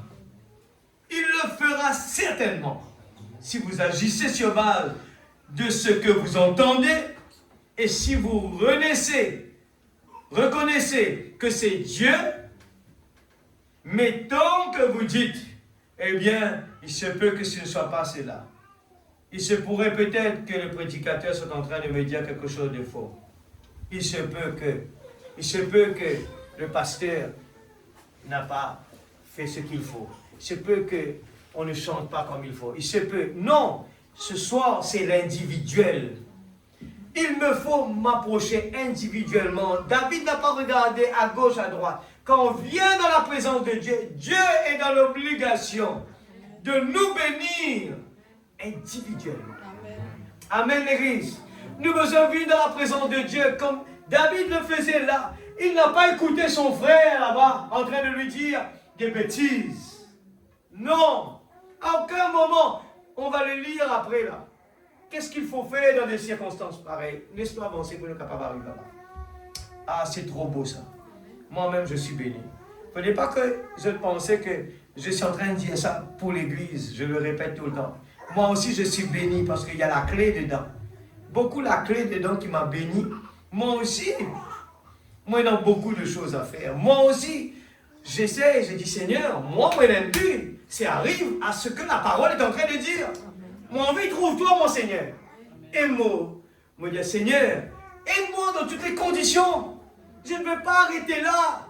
Il le fera certainement si vous agissez sur base de ce que vous entendez et si vous reconnaissez que c'est Dieu. Mais tant que vous dites, eh bien, il se peut que ce ne soit pas cela. Il se pourrait peut-être que les prédicateurs sont en train de me dire quelque chose de faux. Il se peut que le pasteur n'a pas fait ce qu'il faut. Il se peut qu'on ne chante pas comme il faut. Il se peut. Non, ce soir, c'est l'individuel. Il me faut m'approcher individuellement. David n'a pas regardé à gauche, à droite. Quand on vient dans la présence de Dieu, Dieu est dans l'obligation de nous bénir individuellement. Amen, l'Église. Nous besoin venir dans la présence de Dieu comme David le faisait là. Il n'a pas écouté son frère là-bas en train de lui dire des bêtises. Non. À aucun moment, on va le lire après là. Qu'est-ce qu'il faut faire dans des circonstances pareilles? Laisse-nous avancer pour nous capables d'arriver là-bas. Ah, c'est trop beau ça. Moi-même, je suis béni. Il ne faut pas que je pensais que je suis en train de dire ça pour l'Église. Je le répète tout le temps. Moi aussi, je suis béni parce qu'il y a la clé dedans. Beaucoup la clé dedans qui m'a béni. Moi aussi. Moi, il y a beaucoup de choses à faire. Moi aussi, j'essaie, je dis Seigneur, moi, mon but, c'est arrive à ce que la parole est en train de dire. Mon envie, trouve-toi, mon Seigneur. Et moi, je dis Seigneur, aide-moi dans toutes les conditions. Je ne veux pas arrêter là.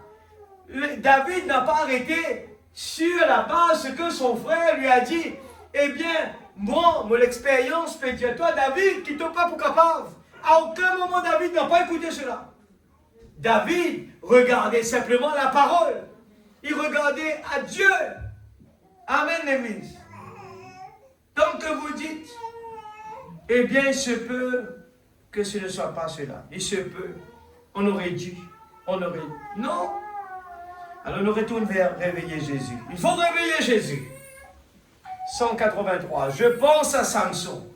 David n'a pas arrêté sur la base de ce que son frère lui a dit. Eh bien, moi, mon expérience fait dire, toi, David, qui ne pas pour capable. À aucun moment, David n'a pas écouté cela. David regardait simplement la parole. Il regardait à Dieu. Amen, l'Église. Tant que vous dites, eh bien, il se peut que ce ne soit pas cela. Il se peut. On aurait dû. Non. Alors, on retourne vers réveiller Jésus. Il faut réveiller Jésus. 183. Je pense à Samson.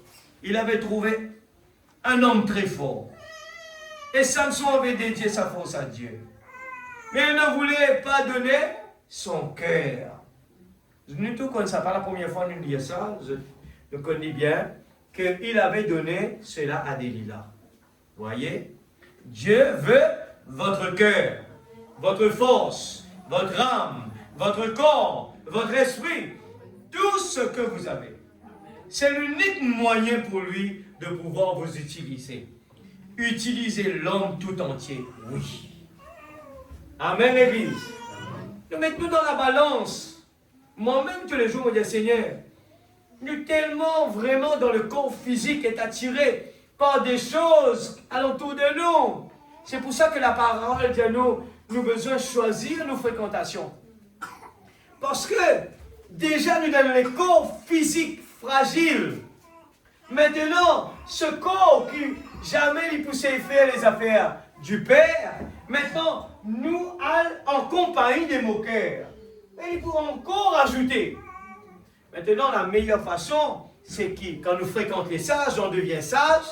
Il avait trouvé un homme très fort. Et Samson avait dédié sa force à Dieu. Mais il ne voulait pas donner son cœur. Nous tous connaissons ça, pas la première fois que nous disons ça, je connais bien, qu'il avait donné cela à Delilah. Voyez, Dieu veut votre cœur, votre force, votre âme, votre corps, votre esprit, tout ce que vous avez. C'est l'unique moyen pour lui de pouvoir vous utiliser. Utiliser l'homme tout entier, oui. Amen, l'Église. Nous mettons dans la balance. Moi-même, tous les jours, je dis, Seigneur, nous tellement vraiment dans le corps physique est attiré par des choses alentour de nous. C'est pour ça que la parole dit à nous, nous besoin choisir nos fréquentations. Parce que déjà, nous avons le corps physique fragile. Maintenant, ce corps qui jamais lui poussait faire les affaires du Père, maintenant, nous allons en compagnie des moqueurs. Et il faut encore ajouter. Maintenant, la meilleure façon, c'est que quand nous fréquentons les sages, on devient sage.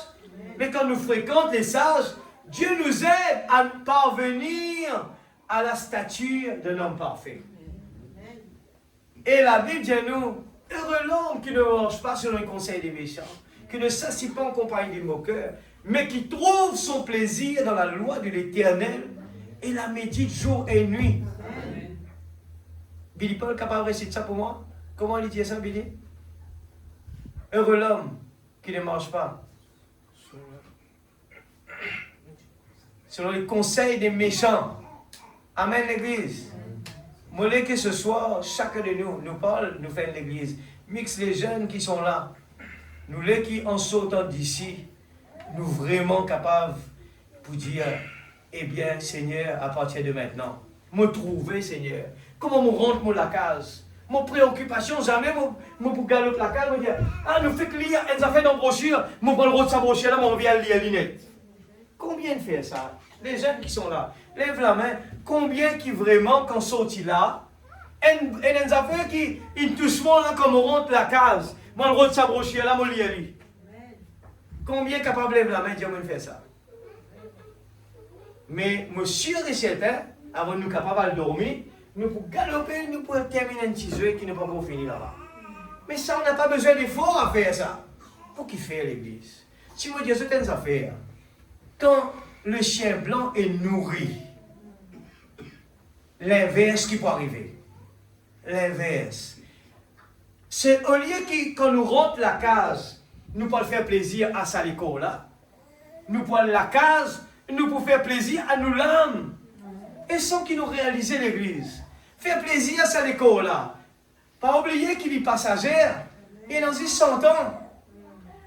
Mais quand nous fréquentons les sages, Dieu nous aide à parvenir à la stature d'un homme parfait. Et la Bible dit à nous, heureux l'homme qui ne marche pas selon le conseil des méchants, qui ne s'assied pas en compagnie des moqueurs, mais qui trouve son plaisir dans la loi de l'Éternel et la médite jour et nuit. Billy Paul, capable de réciter ça pour moi? Comment il dit ça, Billy? Heureux l'homme qui ne marche pas selon les conseils des méchants. Amen, l'Église. Moi, que ce soir, chacun de nous, nous parle, nous fait l'Église. Mix les jeunes qui sont là. Nous, les qui, en sortant d'ici, nous vraiment capables pour dire, eh bien, Seigneur, à partir de maintenant, me trouver, Seigneur. Comment me rentre mon la case? Mon préoccupation, jamais me pour galoper la case, me dire, ah, nous fait lire, elles ont fait dans brochure, mon prend le rôle de sa brochure, là, on vient lire lunette. Combien de fait ça? Les jeunes qui sont là, lève la main, combien qui vraiment, quand sorti là, et les affaires qui, ils touchent là, comme on rentre la case, mon rôle de sa brochure, là, mon lire. Combien capable de lever la main, dire, moi, faire ça? Mais, monsieur et certain, avant de nous capables de dormir, nous pouvons galoper, nous pouvons terminer un petit jeu qui ne peut pas finir là-bas. Mais ça, on n'a pas besoin d'efforts à faire ça. Pour qui fait l'Église? Si vous dites certaines affaires, quand le chien blanc est nourri, l'inverse qui peut arriver. L'inverse. C'est au lieu que quand nous rentre la case, nous pouvons faire plaisir à sa l'école là. Nous pouvons la case, nous pouvons faire plaisir à nous l'âme. Et sans qu'ils nous réaliser l'église. Faire plaisir à sa l'école là. Pas oublier qu'il est passagère. Et dans 100 ans.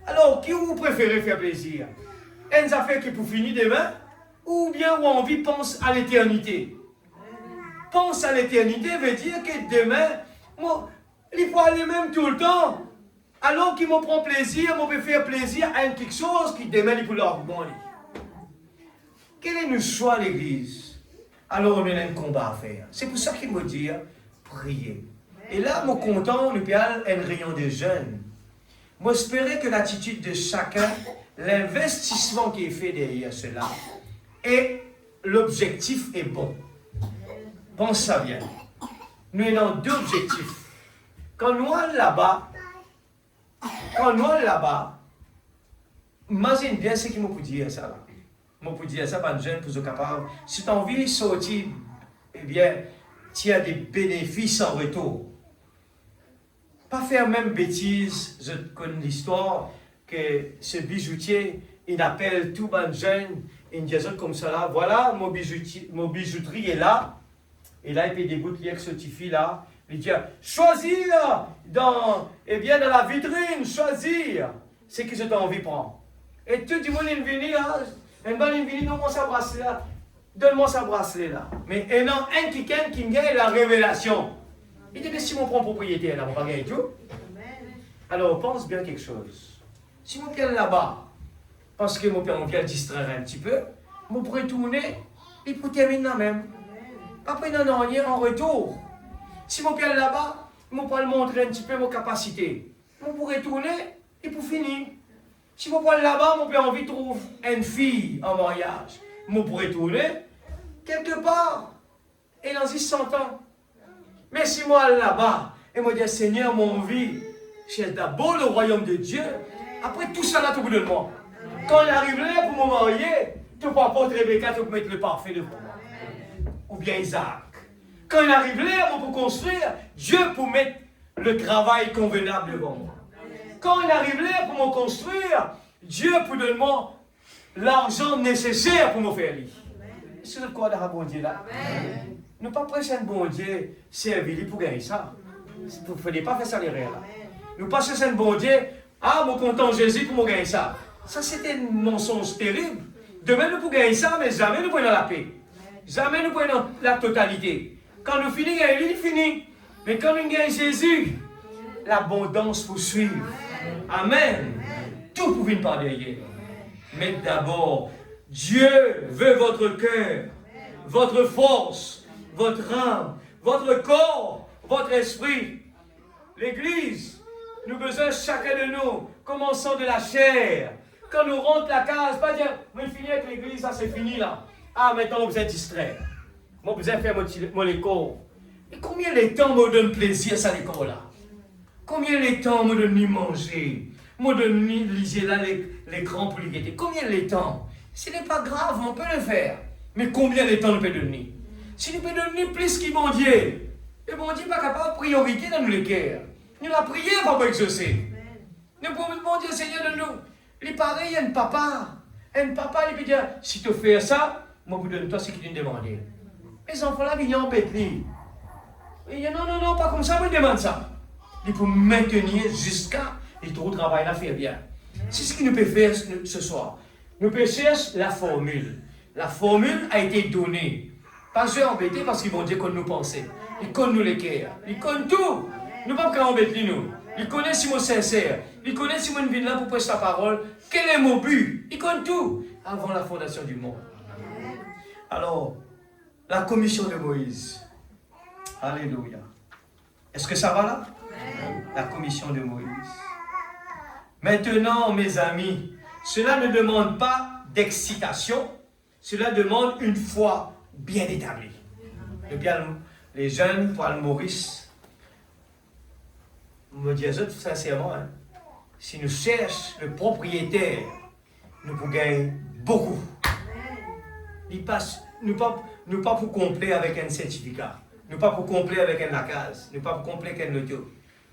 Alors, qui vous préférez faire plaisir? Une affaire qui pour finir demain? Ou bien ou envie pense à l'éternité? Pense à l'éternité veut dire que demain, moi, il faut aller même tout le temps. Alors qu'il me prend plaisir, moi peut faire plaisir à quelque chose qui demain il peut leur bon. Quel est le choix à l'église? Alors on a un combat à faire. C'est pour ça qu'il me dit, prier. Et là, moi content, nous parlons un rayon de jeunes. Moi j'espérais que l'attitude de chacun, l'investissement qui est fait derrière cela, et l'objectif est bon. Pense ça bien. Nous avons deux objectifs. Quand nous allons là-bas, imagine bien ce qu'il m'a pu dire ça là. Moi pour dire ça, pas jeune, pour être capable. Si tu as envie de sortir, eh bien, tu as des bénéfices en retour. Pas faire même bêtise, je connais l'histoire, que ce bijoutier, il appelle tout ban jeune, il dit comme ça là, voilà, mon bijouterie est là. Et là, il peut dégoûter avec ce petit fille là. Il dit, choisir dans la vitrine, choisir ce que je t'ai envie de prendre. Et tout le monde est venu là, donne-moi sa bracelet là, donne-moi sa bracelet là. Mais il y a un qui gagne la révélation. Il dit, mais si on prend propriété, là, on va gagner tout. Alors, on pense bien quelque chose. Si on vient là-bas, parce que mon père vient distraire un petit peu, on pourrait tourner, et pour terminer là même. Après, il n'en a rien en retour. Si mon père est là-bas, je pourrais montrer un petit peu mes capacités. Je pourrais tourner et pour finir. Si mon père est là-bas, mon père a envie de trouver une fille en mariage. Je pourrais tourner quelque part et dans 100 ans. Mais si moi là-bas, et moi dis Seigneur, mon vie, c'est d'abord le royaume de Dieu. Après tout ça là, tout bout de moi. Quand il arrive là pour me marier, tu peux apporter Rebecca, tu peux mettre le parfait devant moi. Ou bien Isaac. Quand il arrive là, on peut construire, Dieu peut mettre le travail convenable devant moi. Quand il arrive là pour me construire, Dieu peut donner moi l'argent nécessaire pour me faire lire. C'est le quoi de bon Dieu là? Ne pas presser un bon Dieu, servir pour gagner ça. Vous ne fallait pas faire ça l'erreur là. Nous pas chercher un bon Dieu, ah, mon content Jésus pour me gagner ça. Ça c'était un mensonge terrible. Demain nous pouvons gagner ça, mais jamais nous pouvons dans la paix. Jamais nous pouvons dans la totalité. Quand nous finissons, il finit. Mais quand nous gagnons Jésus, l'abondance faut suivre. Amen. Tout pour venir par derrière. Mais d'abord, Dieu veut votre cœur, votre force, votre âme, votre corps, votre esprit. L'Église, nous avons besoin chacun de nous, commençant de la chair. Quand nous rentrons la case, pas dire, mais fini avec l'Église, ça c'est fini là. Ah, maintenant vous êtes distrait. Moi, vous avez fait mon école. Et combien de temps me donne plaisir ça l'école là? Combien de temps me donne manger? Me donne liser là l'écran pour les guetter? Combien de temps? Ce n'est pas grave, on peut le faire. Mais combien de temps nous peut donner? Si nous peut donner plus qu'il bon Dieu, et bon Dieu n'est pas capable de priorité dans nos cœurs. Nous la prière pour exaucer. Nous pouvons demander au Seigneur de nous. Il est pareil à un papa. Un papa, il peut dire, si tu fais ça, moi vous donne toi ce qu'il te demande. Les enfants là, ils embêtent. Il dit non, pas comme ça, moi je demande ça. Il faut maintenir jusqu'à il trouve travail à faire bien. C'est ce qu'il nous peut faire ce soir. Nous pouvons chercher la formule. La formule a été donnée. Pas je embêter parce qu'ils vont dire qu'on nous pensait. Ils connaissent nous les cœurs. Ils connaissent tout. Nous ne pouvons pas embêter nous. Ils connaissent si moi sincère. Ils connaissent si moi une vie là pour prêcher la parole. Quel est mon but? Ils connaissent tout avant la fondation du monde. Alors, la commission de Moïse. Alléluia. Est-ce que ça va là? La commission de Moïse. Maintenant, mes amis, cela ne demande pas d'excitation, cela demande une foi bien établie. Les jeunes, pour le Maurice, me disent tout sincèrement, hein, si nous cherchons le propriétaire, nous pouvons gagner beaucoup. Nous pas pour compléter avec un certificat, nous pas pour compléter avec un lacase, nous pas pour compléter avec un auto.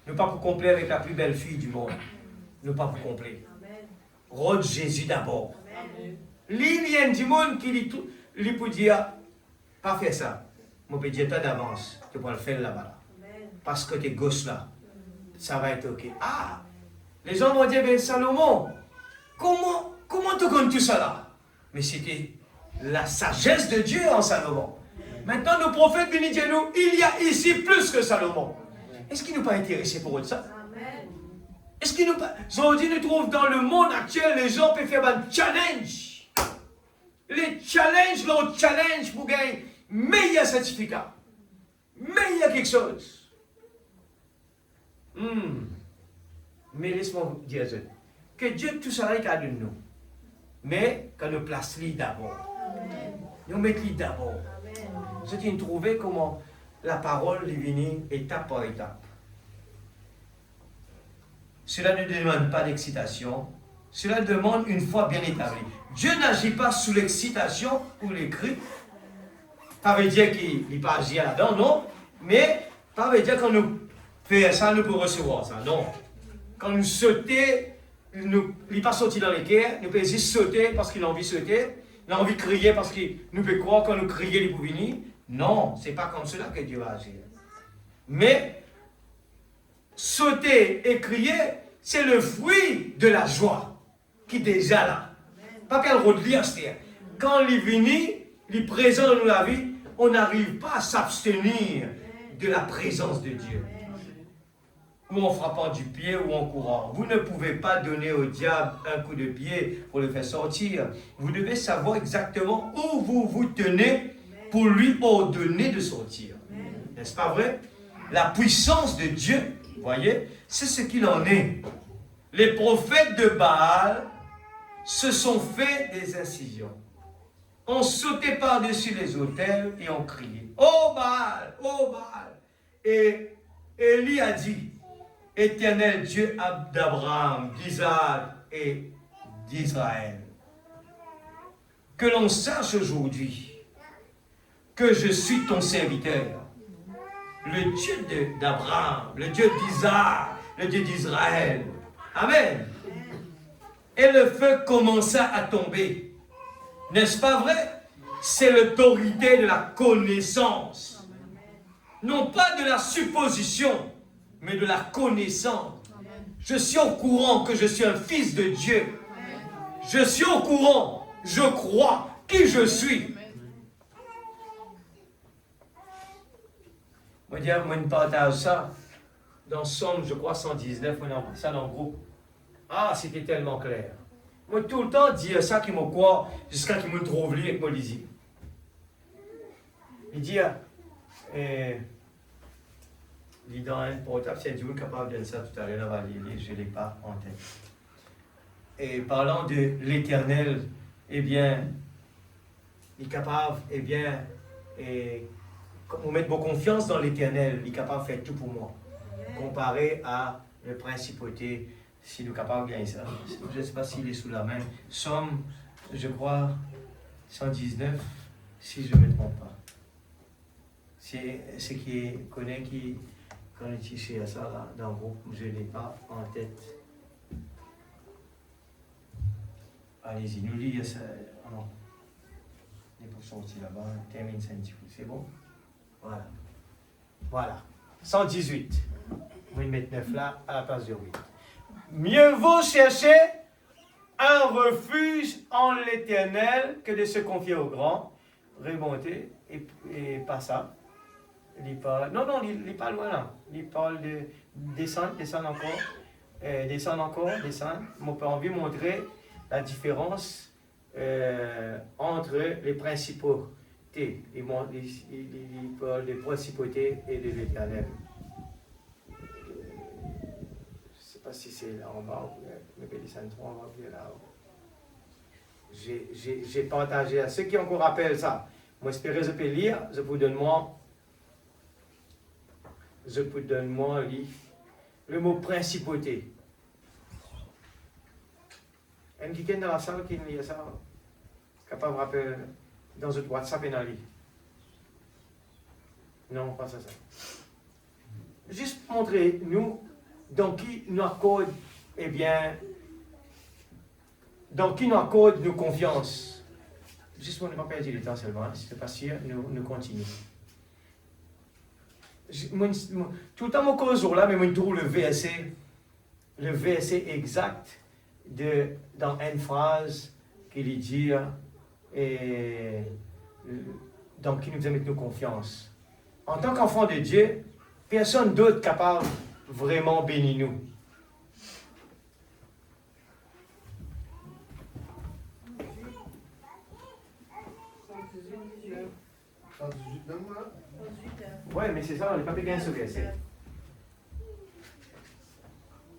Nous pas pour compléter avec la plus belle fille du monde. Nous pas pour compléter. Rôde Jésus d'abord. L'Indien du monde qui lui peut dire, pas faire ça. Mon peux dire d'avance, tu peux le faire là-bas. Parce que tes gosses là, ça va être ok. Ah, les gens vont dire, ben Salomon, comment tu connais tout ça là? Mais c'était la sagesse de Dieu en Salomon. Maintenant, nos prophètes viennent dire nous, il y a ici plus que Salomon. Est-ce qu'ils ne sont pas intéressés pour ça? Est-ce qu'ils nous pas... Aujourd'hui, nous trouvons dans le monde actuel, les gens peuvent faire un challenge. Les challenges, leur challenge pour gagner meilleur certificat. Meilleur quelque chose. Mais laisse-moi vous dire ça. Que Dieu, tout ça, il a de nous. Mais, quand nous plaçons d'abord. Nous mettons d'abord. C'est une trouver comment la parole est venue étape par étape. Cela ne demande pas d'excitation. Cela demande une foi bien établie. Dieu n'agit pas sous l'excitation ou les cris. Ça veut dire qu'il n'est pas agi là-dedans, non. Mais ça veut dire que quand nous faisons ça, nous pouvons recevoir ça, non. Quand nous sautons, il n'est pas sorti dans les guerres, nous pouvons juste sauter parce qu'il a envie de sauter. Il a envie de crier parce qu'il nous peut croire quand nous crions, il peut venir. Non, ce n'est pas comme cela que Dieu va agir. Mais sauter et crier, c'est le fruit de la joie qui est déjà là. Pas qu'elle redire, c'est quand il est venu, il est présent dans la vie, on n'arrive pas à s'abstenir de la présence de Dieu. Ou en frappant du pied ou en courant. Vous ne pouvez pas donner au diable un coup de pied pour le faire sortir. Vous devez savoir exactement où vous vous tenez pour lui ordonner de sortir. N'est-ce pas vrai? La puissance de Dieu, vous voyez, c'est ce qu'il en est. Les prophètes de Baal se sont fait des incisions. On sautait par-dessus les autels et on criait. Oh Baal, oh Baal. Et Élie a dit, Éternel Dieu d'Abraham, d'Isaac et d'Israël, que l'on sache aujourd'hui que je suis ton serviteur, le Dieu d'Abraham, le Dieu d'Isaac, le Dieu d'Israël. Amen. Et le feu commença à tomber. N'est-ce pas vrai? C'est l'autorité de la connaissance. Non pas de la supposition, mais de la connaissance. Je suis au courant que je suis un fils de Dieu. Je suis au courant, je crois qui je suis. Moi, je partage ça dans Somme, je crois, 119, on a ça dans le groupe. Ah, c'était tellement clair. Moi, tout le temps, dire ça qui me croit, jusqu'à qu'il me trouve lui et que me lise. Il dit, il dans un portable, c'est Dieu capable de dire ça tout à l'heure, je ne l'ai pas en tête. Et parlant de l'Éternel, eh bien, il est capable, eh bien, on met beaucoup confiance dans l'Éternel, il est capable de faire tout pour moi. Comparé à la principauté, si nous sommes capables de gagner ça. Je ne sais pas s'il est sous la main. Somme, je crois, 119, si je ne me trompe pas. C'est ce qui connaît qui, quand on est ici à ça, là, dans le groupe, je ne l'ai pas en tête. Allez-y, nous lisons ça. Oh non. Il est pour sortir là-bas, termine ça un petit peu. C'est bon? Voilà. Voilà. 118. On va mettre 9 là, à la place de 8. Mieux vaut chercher un refuge en l'Éternel que de se confier au grand. Remonter et pas ça. Il parle, non, il n'est pas loin là. Il parle de descendre encore. Descendre encore. On peut envie montrer la différence entre les principautés. Il parle des principautés et de l'Éternel. Je ne sais pas si c'est là en bas, mais descendre 3, on va bien là-haut. J'ai partagé à ceux qui encore rappellent ça. Moi, j'espère que je peux lire, je vous donne moi le mot principauté. Un qui est dans la salle qui lit ça, capable de rappeler dans votre WhatsApp et dans le lit. Non, pas ça. Juste montrer, nous, donc qui nous accorde, eh bien, donc qui nous accorde nos confiance. Juste pour ne pas perdre le temps seulement, si c'est pas sûr, nous continuons. Tout le temps, mon cause là, mais je trouve le verset exact dans une phrase qu'il dit, et donc qui nous fait mettre nos confiance. En tant qu'enfant de Dieu, personne d'autre capable vraiment bénir nous. Oui, mais c'est ça, on n'est pas bien ce verset.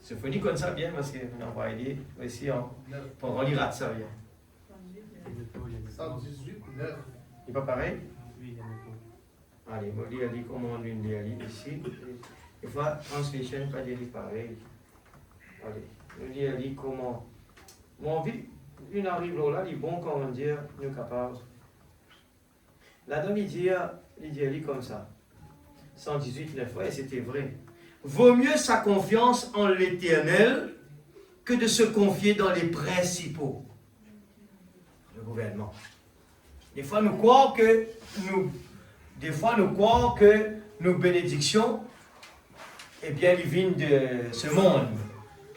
C'est fini comme ça bien parce qu'on va aider aussi pour relire ça bien.
118, 9.
Il n'est pas pareil? Allez, on lit comment on lit ici. Des fois, translation pas dit pareil. Allez, on lit comment. Mon vie, une arrive là, il est bon comment dire, nous capables. Là-dedans, il dit comme ça. 118, 9, ouais, c'était vrai. Vaut mieux sa confiance en l'Éternel que de se confier dans les principaux. Le gouvernement. Des fois, nous croyons que nos bénédictions, eh bien, ils viennent de ce monde.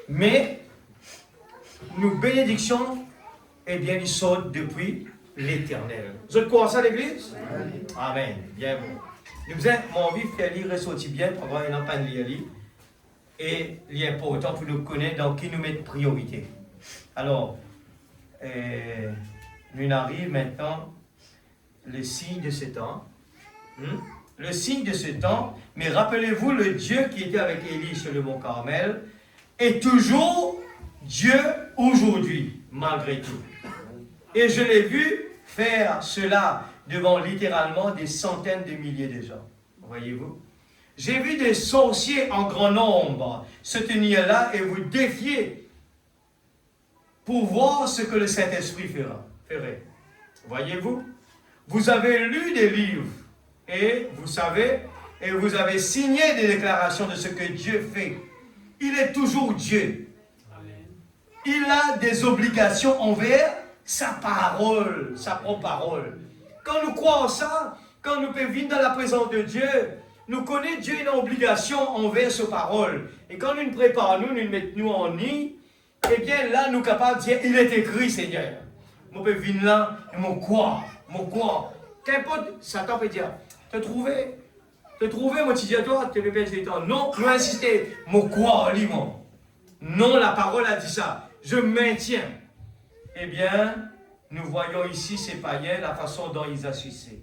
Mais, nos bénédictions, eh bien, ils sortent depuis l'Éternel. Vous êtes croyez ça, l'Église? Oui. Amen. Bien bon. Nous avons mon envie de faire lire ressortir bien pour avoir une empreinte de lire. Et il est important pour nous connaître dans qui nous met priorité. Alors, nous arrivons maintenant le signe de ce temps. Le signe de ce temps, mais rappelez-vous, le Dieu qui était avec Élie sur le mont Carmel est toujours Dieu aujourd'hui, malgré tout. Et je l'ai vu faire cela devant littéralement des centaines de milliers de gens. Voyez-vous? J'ai vu des sorciers en grand nombre se tenir là et vous défier pour voir ce que le Saint-Esprit ferait. Voyez-vous? Vous avez lu des livres et vous savez, et vous avez signé des déclarations de ce que Dieu fait. Il est toujours Dieu. Il a des obligations envers sa parole, sa propre parole. Quand nous croyons ça, quand nous pouvons venir dans la présence de Dieu, nous connaissons Dieu une obligation envers sa parole. Et quand nous nous préparons, nous mettons en nid, eh bien là, nous sommes capables de dire, il est écrit, Seigneur. Moi, je peux venir là, et mon quoi. Qu'importe, Satan peut dire, te trouver, mon petit toi, tu peux perdre le temps. Non, nous insister, mon quoi, lis-moi. Non, la parole a dit ça. Je maintiens. Eh bien, nous voyons ici ces païens, la façon dont ils agissaient.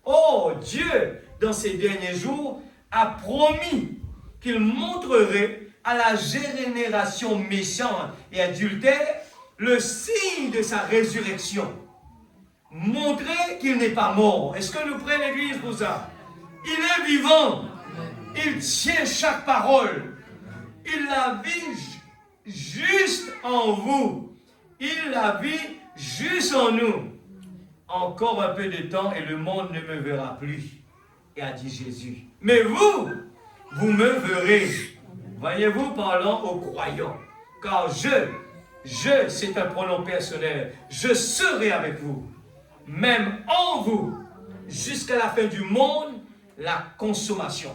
Oh, Dieu, dans ces derniers jours, a promis qu'il montrerait à la génération méchante et adultère le signe de sa résurrection. Montrer qu'il n'est pas mort. Est-ce que nous prenons l'Église pour ça? Il est vivant. Il tient chaque parole. Il la vit juste en vous. Il la vit juste en nous. Encore un peu de temps et le monde ne me verra plus. Et a dit Jésus. Mais vous me verrez. Voyez-vous, parlant aux croyants. Car je, c'est un pronom personnel. Je serai avec vous. Même en vous. Jusqu'à la fin du monde, la consommation.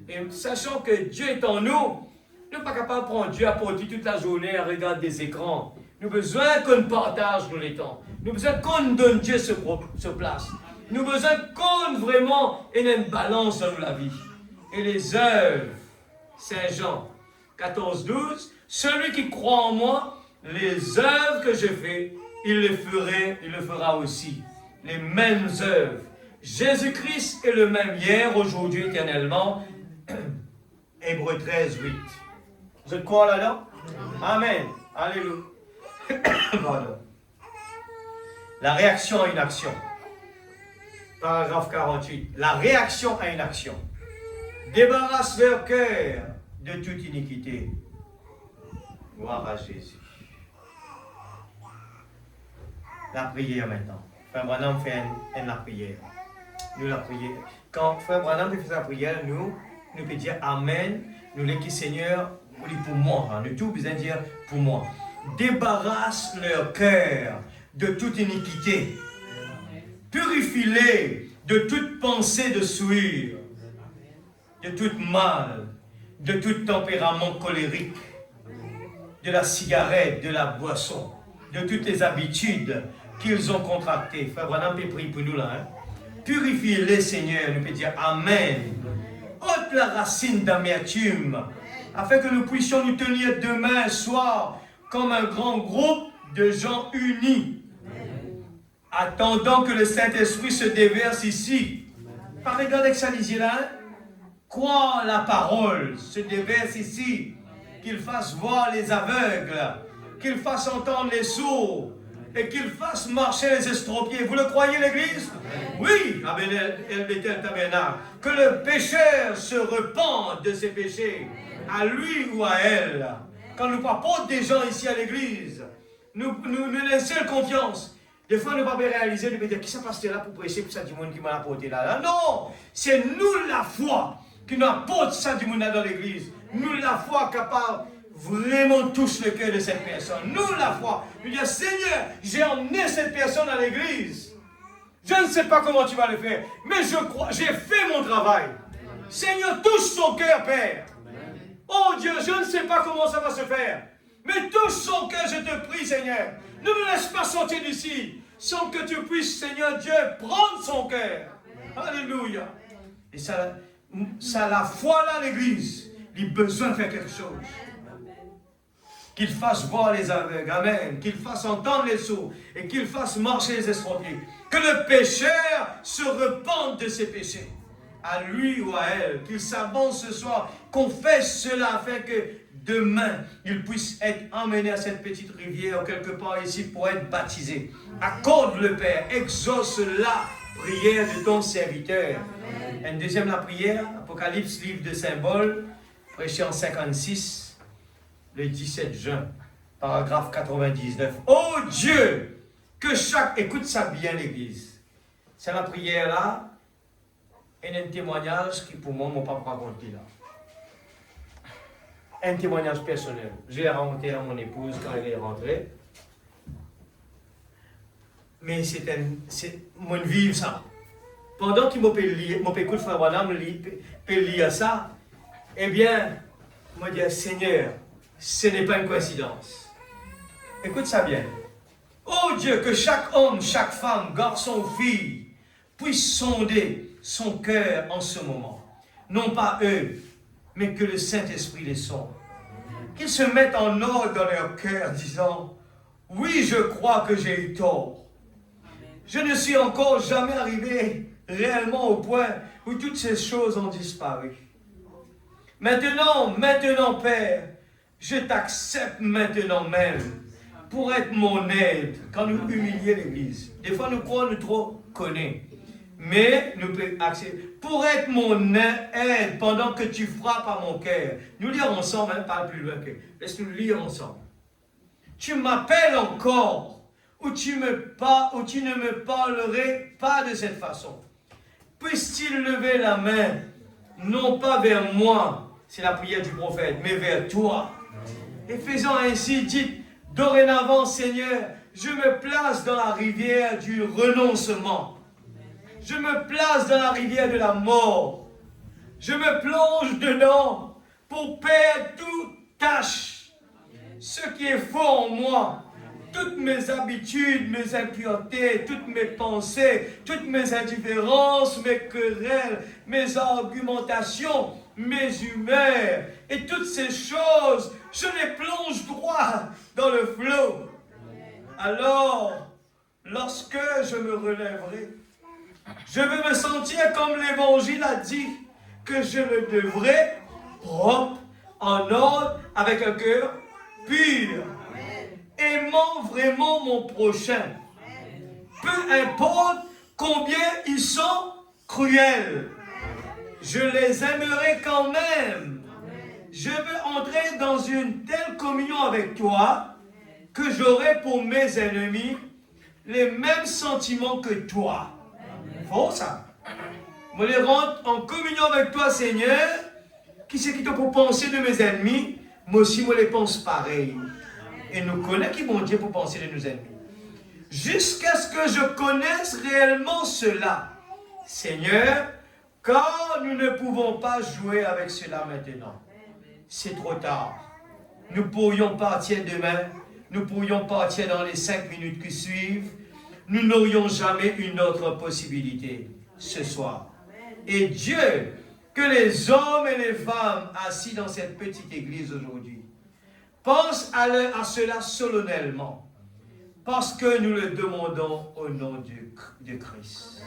Et sachant que Dieu est en nous, nous ne sommes pas capables de prendre Dieu à porter toute la journée à regarder des écrans. Nous avons besoin qu'on partage nous les temps. Nous avons besoin qu'on donne Dieu ce place. Nous avons besoin qu'on vraiment ait une balance dans la vie. Et les œuvres, Saint Jean 14, 12, celui qui croit en moi, les œuvres que je fais, il le fera aussi. Les mêmes œuvres. Jésus-Christ est le même hier, aujourd'hui, éternellement. Hébreux 13, 8. Vous êtes quoi là-dedans? Amen. Alléluia. Pardon. La réaction à une action. Paragraphe 48. La réaction à une action. Débarrasse leur cœur de toute iniquité. Gloire à Jésus. La prière maintenant. Frère Branham fait la prière. Nous la prière. Quand Frère Branham fait sa prière, nous pouvons dire Amen. Nous les qui Seigneur On dit pour moi, on est tout besoin de dire pour moi. Débarrasse leur cœur de toute iniquité. Purifie-les de toute pensée de souillure, de tout mal, de tout tempérament colérique, de la cigarette, de la boisson, de toutes les habitudes qu'ils ont contractées. Frère Branham peut prier pour nous là. Hein? Purifie-les, Seigneur, nous peut dire Amen. Ôte la racine d'amertume, afin que nous puissions nous tenir demain soir comme un grand groupe de gens unis, attendant que le Saint-Esprit se déverse ici. Par égard avec ça, là, hein? Crois la parole, se déverse ici, qu'il fasse voir les aveugles, qu'il fasse entendre les sourds, et qu'il fasse marcher les estropiés. Vous le croyez, l'Église? Oui, à Bethel Tabernacle. Que le pécheur se repente de ses péchés, à lui ou à elle. Quand nous apportons des gens ici à l'Église, nous laissons confiance. Des fois, nous ne pouvons pas réaliser, nous dire, qui ça passe là pour prêcher pour ça du monde qui m'a apporté là? Non, c'est nous la foi qui nous apporte ça du monde dans l'Église. Nous la foi capable vraiment touche le cœur de cette personne. Nous la foi. Nous dire, Seigneur, j'ai emmené cette personne à l'Église. Je ne sais pas comment tu vas le faire, mais je crois, j'ai fait mon travail. Seigneur, touche son cœur, Père. Oh Dieu, je ne sais pas comment ça va se faire, mais touche son cœur, je te prie, Seigneur. Ne nous laisse pas sortir d'ici sans que tu puisses, Seigneur Dieu, prendre son cœur. Alléluia. Et ça la foi là, l'Église, il a besoin de faire quelque chose. Qu'il fasse voir les aveugles, amen. Qu'il fasse entendre les sourds et qu'il fasse marcher les estropiés. Que le pécheur se repente de ses péchés, à lui ou à elle. Qu'il s'avance ce soir, confesse cela afin que demain, il puisse être emmené à cette petite rivière ou quelque part ici pour être baptisé. Accorde le Père, exauce la prière de ton serviteur. Une deuxième la prière, Apocalypse, livre de symboles, prêché en 56, le 17 juin, paragraphe 99. Oh Dieu, que chaque... Écoute ça bien, l'Église. C'est la prière là, et un témoignage qui pour moi, mon papa raconté là. Un témoignage personnel. J'ai raconté à mon épouse quand elle est rentrée. Mais c'est mon vivre ça. Pendant qu'il m'a écouté Frère Branham lire ça, eh bien, moi dis Seigneur, ce n'est pas une coïncidence. Écoute ça bien. Oh Dieu, que chaque homme, chaque femme, garçon ou fille, puisse sonder son cœur en ce moment. Non pas eux, mais que le Saint-Esprit les sonde. Qu'ils se mettent en ordre dans leur cœur, disant, oui, je crois que j'ai eu tort. Je ne suis encore jamais arrivé réellement au point où toutes ces choses ont disparu. Maintenant, Père, je t'accepte maintenant même pour être mon aide quand nous humilions l'Église. Des fois, nous croyons nous trop connaître. Mais nous pouvons accepter. Pour être mon aide pendant que tu frappes à mon cœur. Nous lire ensemble, hein, pas plus loin que. Laisse-nous lire ensemble. Tu m'appelles encore, ou tu ne me parlerais pas de cette façon. Puisse-t-il lever la main, non pas vers moi, c'est la prière du prophète, mais vers toi. Et faisant ainsi, dites, dorénavant, Seigneur, je me place dans la rivière du renoncement. Je me place dans la rivière de la mort. Je me plonge dedans pour perdre toute tâche. Ce qui est faux en moi, toutes mes habitudes, mes impuretés, toutes mes pensées, toutes mes indifférences, mes querelles, mes argumentations, mes humeurs et toutes ces choses, je les plonge droit dans le flot. Alors, lorsque je me relèverai, je veux me sentir comme l'Évangile a dit, que je le devrais propre, en ordre, avec un cœur pur, aimant vraiment mon prochain. Peu importe combien ils sont cruels, je les aimerai quand même. Je veux entrer dans une telle communion avec toi que j'aurai pour mes ennemis les mêmes sentiments que toi. Faux ça. Je les rentre en communion avec toi, Seigneur. Qui c'est qui te pour penser de mes ennemis? moi aussi, moi les pense pareil. Et nous connaissons qui bon Dieu pour penser de nos ennemis. Jusqu'à ce que je connaisse réellement cela. Seigneur, quand nous ne pouvons pas jouer avec cela maintenant, c'est trop tard. Nous pourrions partir demain, nous pourrions partir dans les 5 minutes qui suivent. Nous n'aurions jamais une autre possibilité ce soir. Et Dieu, que les hommes et les femmes assis dans cette petite église aujourd'hui pensent à cela solennellement, parce que nous le demandons au nom de Christ.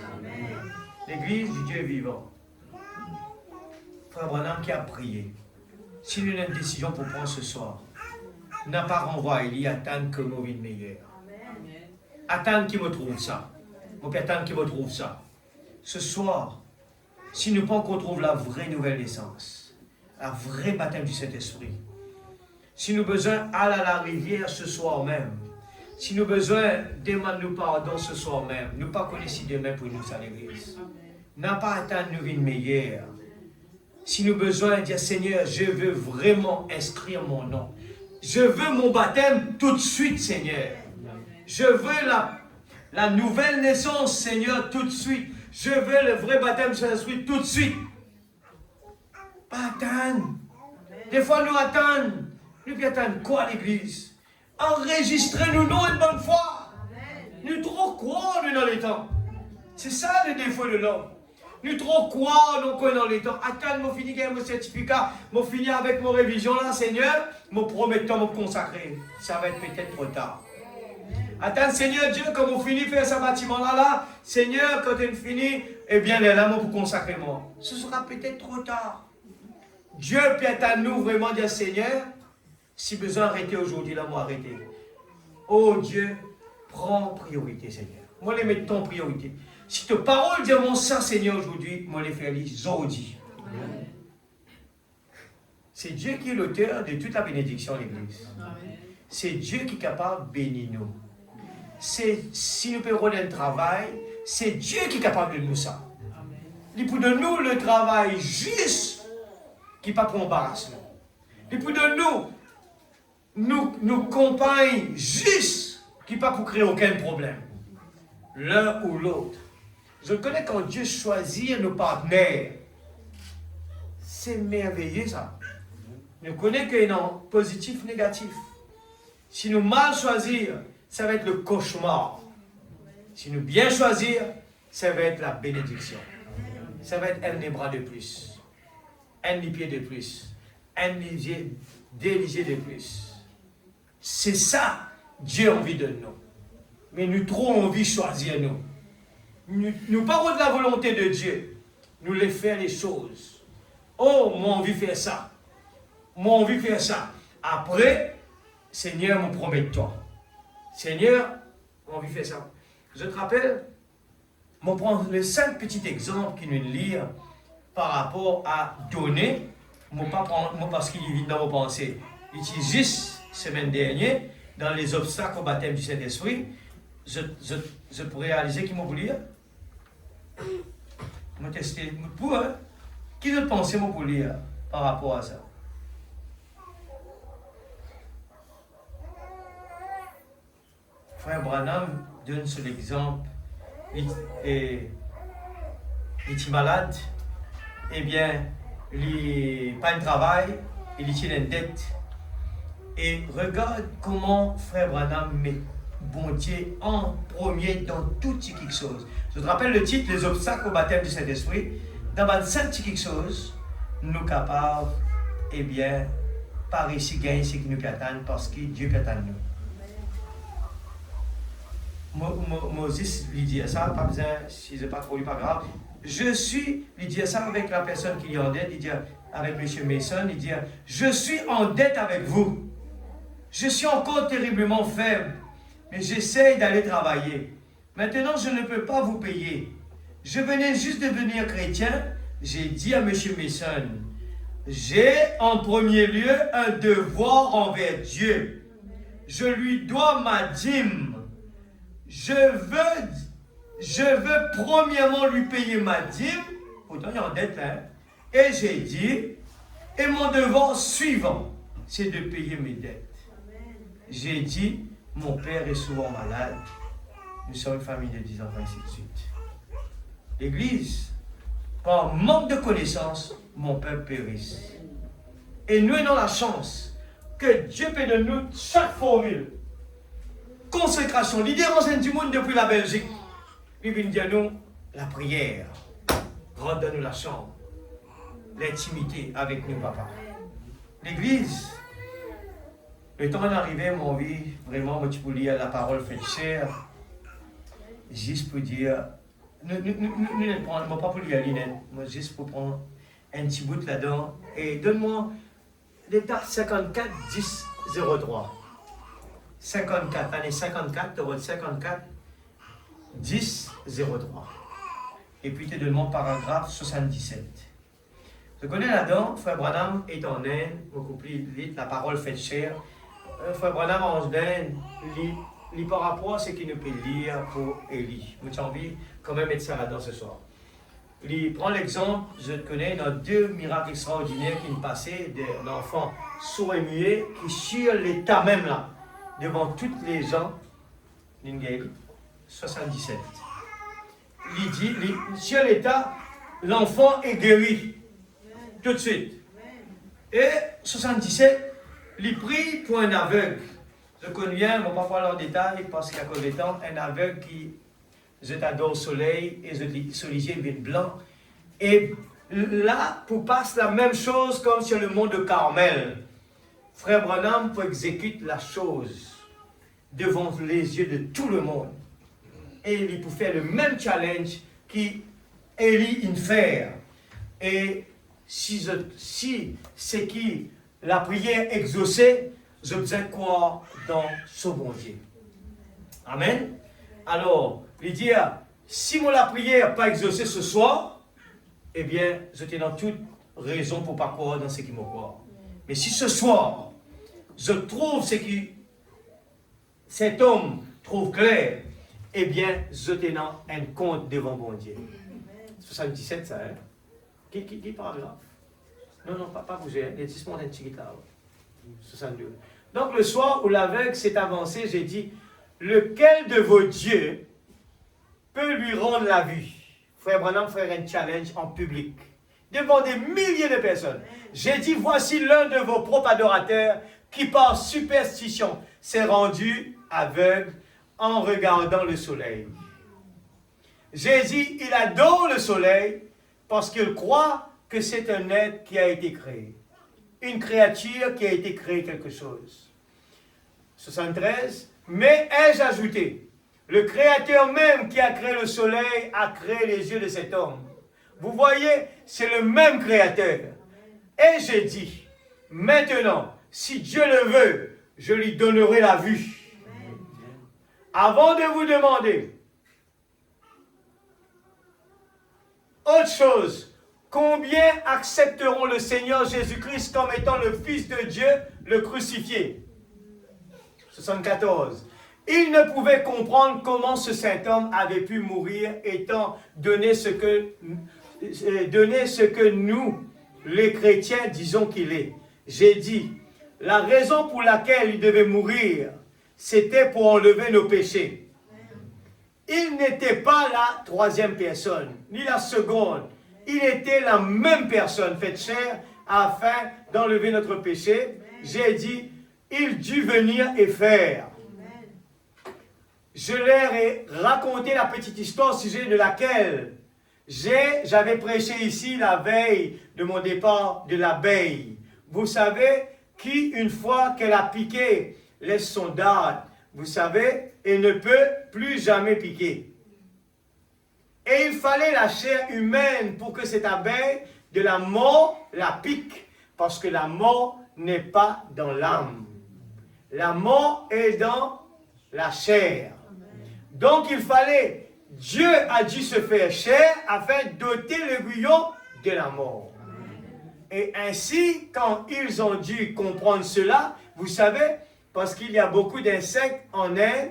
L'église du Dieu vivant. Frère Branham qui a prié. Si nous avons une décision pour prendre ce soir, n'a pas renvoyé, il y a attendre que nous vivions meilleur. Attendre qu'il me trouve ça. Mon père, attendre qu'il me trouve ça. Ce soir, si nous pensons qu'on trouve la vraie nouvelle naissance, la vraie baptême du Saint-Esprit, si nous avons besoin d'aller à la rivière ce soir même, si nous avons besoin demander nous pardon ce soir même, nous ne pas connaître demain pour nous à l'église. N'a pas attendre nous une meilleure. Si nous avons besoin de dire Seigneur, je veux vraiment inscrire mon nom. Je veux mon baptême tout de suite, Seigneur. Je veux la nouvelle naissance, Seigneur, tout de suite. Je veux le vrai baptême du Saint-Esprit tout de suite. Pas attendre. Des fois, nous attendons. Nous attendons quoi à l'église? Enregistrez-nous une bonne fois. Nous trop croire dans les temps. C'est ça le défaut de l'homme. Nous trop croire dans les temps. Attends, je finis avec mon certificat, je finis avec mon révision là, Seigneur, je promets de me consacrer. Ça va être peut-être trop tard. Attends, Seigneur Dieu, quand on finit de faire ce bâtiment-là, Seigneur, quand on finit, eh bien, là, pour consacrer moi. Ce sera peut-être trop tard. Dieu peut être nous vraiment dire, Seigneur, si besoin arrêter aujourd'hui, là, moi arrêter. Oh Dieu, prends priorité, Seigneur. Moi, les mettre en priorité. Si ta parole dit mon sang, Seigneur, aujourd'hui, moi, les faire aujourd'hui. C'est Dieu qui est l'auteur de toute la bénédiction de l'Église. C'est Dieu qui est capable de bénir nous. Si nous payons un travail, c'est Dieu qui est capable de nous ça. Il peut de nous le travail juste qui n'est pas pour embarrasser nous. Il peut de nous compagnes juste qui n'est pas pour créer aucun problème. L'un ou l'autre. Je connais quand Dieu choisit nos partenaires. C'est merveilleux ça. Je connais qu'il y a un positif, négatif. Si nous mal choisir, ça va être le cauchemar. Si nous bien choisir, ça va être la bénédiction. Ça va être un des bras de plus, un des pieds de plus, un des déliés de plus. C'est ça, Dieu a envie de nous. Mais nous trop envie de choisir nous. Nous parlons de la volonté de Dieu. Nous les faire les choses. Oh, moi envie de faire ça. Moi envie de faire ça. Après, Seigneur, me promet de toi. Seigneur, moi envie de faire ça. Je te rappelle, je prends les 5 petits exemples qui nous lire par rapport à donner. Moi parce qu'il est vite dans vos pensées. Juste semaine dernière, dans les obstacles au baptême du Saint-Esprit, je pourrais réaliser qu'il m'a voulu lire. Je testé pour hein? Qui je pensais m'a voulu lire par rapport à ça. Frère Branham donne sur l'exemple, il est malade, eh bien, il n'a pas de travail, il tient une dette. Et regarde comment Frère Branham met bon Dieu en premier dans toutes petites choses. Je te rappelle le titre, les obstacles au baptême du Saint-Esprit. Dans 5 petites choses, nous sommes capables, eh bien, par ici, gagner ce qui nous attend parce que Dieu peut attendre nous. Moses lui dit ça, pas besoin, si ce n'est pas trop, pas grave. Je suis, il dit ça avec la personne qui est en dette, il dit avec M. Mason, il dit je suis en dette avec vous. Je suis encore terriblement faible, mais j'essaye d'aller travailler. Maintenant, je ne peux pas vous payer. Je venais juste de devenir chrétien. J'ai dit à M. Mason, j'ai en premier lieu un devoir envers Dieu. Je lui dois ma dîme. Je veux premièrement lui payer ma dîme. Pourtant, il y a en dette, hein. Et j'ai dit, et mon devoir suivant. c'est de payer mes dettes. J'ai dit, mon père est souvent malade. Nous sommes une famille de 10 enfants, ainsi de suite. L'Église, par manque de connaissances, mon peuple périsse. Et nous avons la chance que Dieu peut de nous chaque formule. Consécration, l'idée renseigne du monde depuis la Belgique. Il vient dire nous la prière. Donne-nous la chambre. L'intimité avec nous, papa. L'Église, le temps d'arriver, mon vie, vraiment, moi, tu peux lire la parole faite chair. Juste pour dire, nous ne prenons pas pour lire l'inet, moi, juste pour prendre un petit bout là-dedans. Et donne-moi l'état 54 10 03. 54, année 54, tu 54 10 03. Et puis tu donnes-moi paragraphe 77. Je connais là-dedans, Frère Branham est en Inde, beaucoup plus la parole faite chair. Frère Branham en Inde, lit par rapport à ce qu'il nous peut lire pour Élie. J'ai envie quand même mettre ça là-dedans ce soir. Il prend l'exemple, je connais, dans 2 miracles extraordinaires qui nous passaient d'un enfant sourd et muet qui sur l'état même là, devant toutes les gens, 77. Il dit, sur l'état, l'enfant est guéri. Tout de suite. Et 77, il prie pour un aveugle. Je connais bien, je ne vais pas parler en détail parce qu'à cause du temps, un aveugle qui jette à dos au soleil et sur les yeux il blanc. Et là, pour passer la même chose comme sur le mont de Carmel. Frère Branham pour exécuter la chose devant les yeux de tout le monde. Et il peut faire le même challenge qu'Élie fait. Et si c'est qui la prière exaucée, je besoin croire dans ce bon Dieu. Amen. Alors, il dit, si mon la prière n'est pas exaucée ce soir, eh bien, je t'ai dans toute raison pour ne pas croire dans ce qui me croit. Mais si ce soir, je trouve ce qui cet homme trouve clair, eh bien, je t'ai dans un compte devant mon Dieu. 77, ça, hein? Qui paragraphe? Non, pas bouger, les 10 mois d'un petit là. 62. Donc, le soir où l'aveugle s'est avancé, j'ai dit, lequel de vos dieux peut lui rendre la vue? Frère Branham ferait un challenge en public, devant des milliers de personnes. J'ai dit, voici l'un de vos propres adorateurs qui, par superstition, s'est rendu aveugle en regardant le soleil. J'ai dit, il adore le soleil parce qu'il croit que c'est un être qui a été créé. Une créature qui a été créée quelque chose. 73. Mais ai-je ajouté, le Créateur même qui a créé le soleil a créé les yeux de cet homme. Vous voyez, c'est le même Créateur. Et j'ai dit, maintenant, si Dieu le veut, je lui donnerai la vue. Avant de vous demander autre chose, combien accepteront le Seigneur Jésus-Christ comme étant le Fils de Dieu, le crucifié? 74. Il ne pouvait comprendre comment ce saint homme avait pu mourir étant donné ce que nous, les chrétiens, disons qu'il est. J'ai dit, la raison pour laquelle il devait mourir, c'était pour enlever nos péchés. Il n'était pas la troisième personne, ni la seconde. Il était la même personne faite chair afin d'enlever notre péché. J'ai dit, il dut venir et faire. Je leur ai raconté la petite histoire au sujet de laquelle j'avais prêché ici la veille de mon départ de l'abeille. Vous savez, qui une fois qu'elle a piqué laisse son dard, vous savez, et ne peut plus jamais piquer. Et il fallait la chair humaine pour que cette abeille de la mort la pique, parce que la mort n'est pas dans l'âme. La mort est dans la chair. Donc il fallait, Dieu a dû se faire chair afin d'ôter l'aiguillon de la mort. Et ainsi, quand ils ont dû comprendre cela, vous savez, parce qu'il y a beaucoup d'insectes en Inde,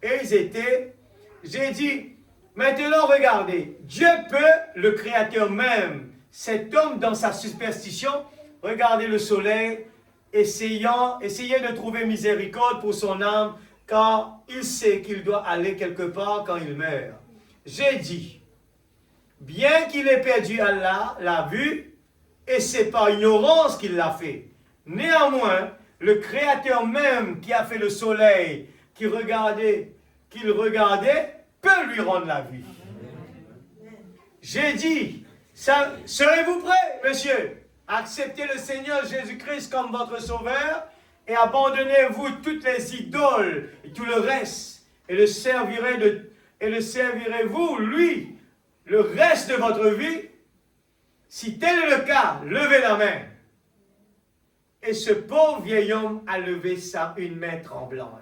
et ils étaient, j'ai dit, maintenant regardez, Dieu peut, le Créateur même, cet homme dans sa superstition, regardez le soleil, essayez de trouver miséricorde pour son âme, car il sait qu'il doit aller quelque part quand il meurt. J'ai dit, bien qu'il ait perdu Allah, la vue, et c'est par ignorance qu'il l'a fait. Néanmoins, le Créateur même qui a fait le soleil, qu'il regardait, peut lui rendre la vue. J'ai dit, serez-vous prêts, monsieur, à accepter le Seigneur Jésus-Christ comme votre sauveur et abandonnez-vous toutes les idoles et tout le reste et le servirez-vous, lui, le reste de votre vie? Si tel est le cas, levez la main. Et ce pauvre vieil homme a levé une main tremblante.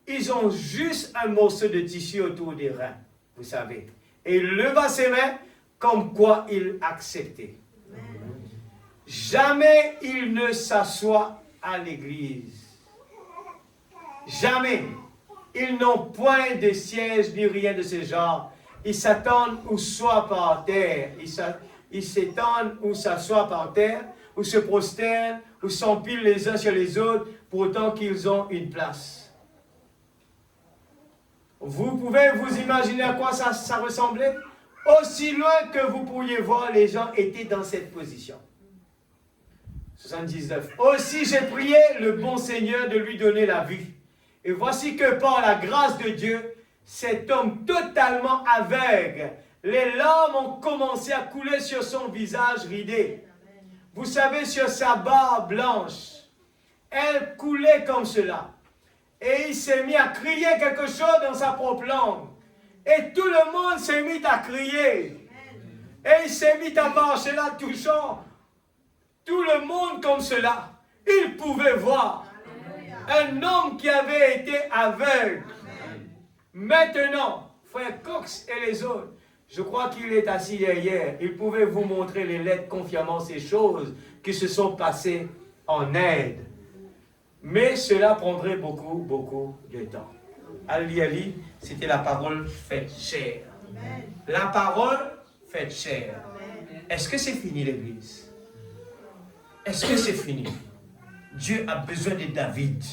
Ils ont juste un morceau de tissu autour des reins, vous savez. Et il leva ses mains comme quoi il acceptait. Jamais il ne s'assoit à l'église. Jamais. Ils n'ont point de siège ni rien de ce genre. Ils s'attendent ou soit par terre. Ils s'étendent ou s'assoient par terre, ou se prosternent, ou s'empilent les uns sur les autres, pour autant qu'ils ont une place. Vous pouvez vous imaginer à quoi ça ressemblait? Aussi loin que vous pourriez voir, les gens étaient dans cette position. 79. Aussi j'ai prié le bon Seigneur de lui donner la vue. Et voici que par la grâce de Dieu, cet homme totalement aveugle, les larmes ont commencé à couler sur son visage ridé. Vous savez, sur sa barbe blanche, elle coulait comme cela. Et il s'est mis à crier quelque chose dans sa propre langue. Et tout le monde s'est mis à crier. Et il s'est mis à marcher là, touchant tout le monde comme cela. Il pouvait voir un homme qui avait été aveugle. Maintenant, frère Cox et les autres, je crois qu'il est assis derrière. Il pouvait vous montrer les lettres confiamment ces choses qui se sont passées en Inde. Mais cela prendrait beaucoup de temps. Ali, c'était la parole faite chair. La parole faite chair. Est-ce que c'est fini l'Église? Est-ce que c'est fini? Dieu a besoin de David.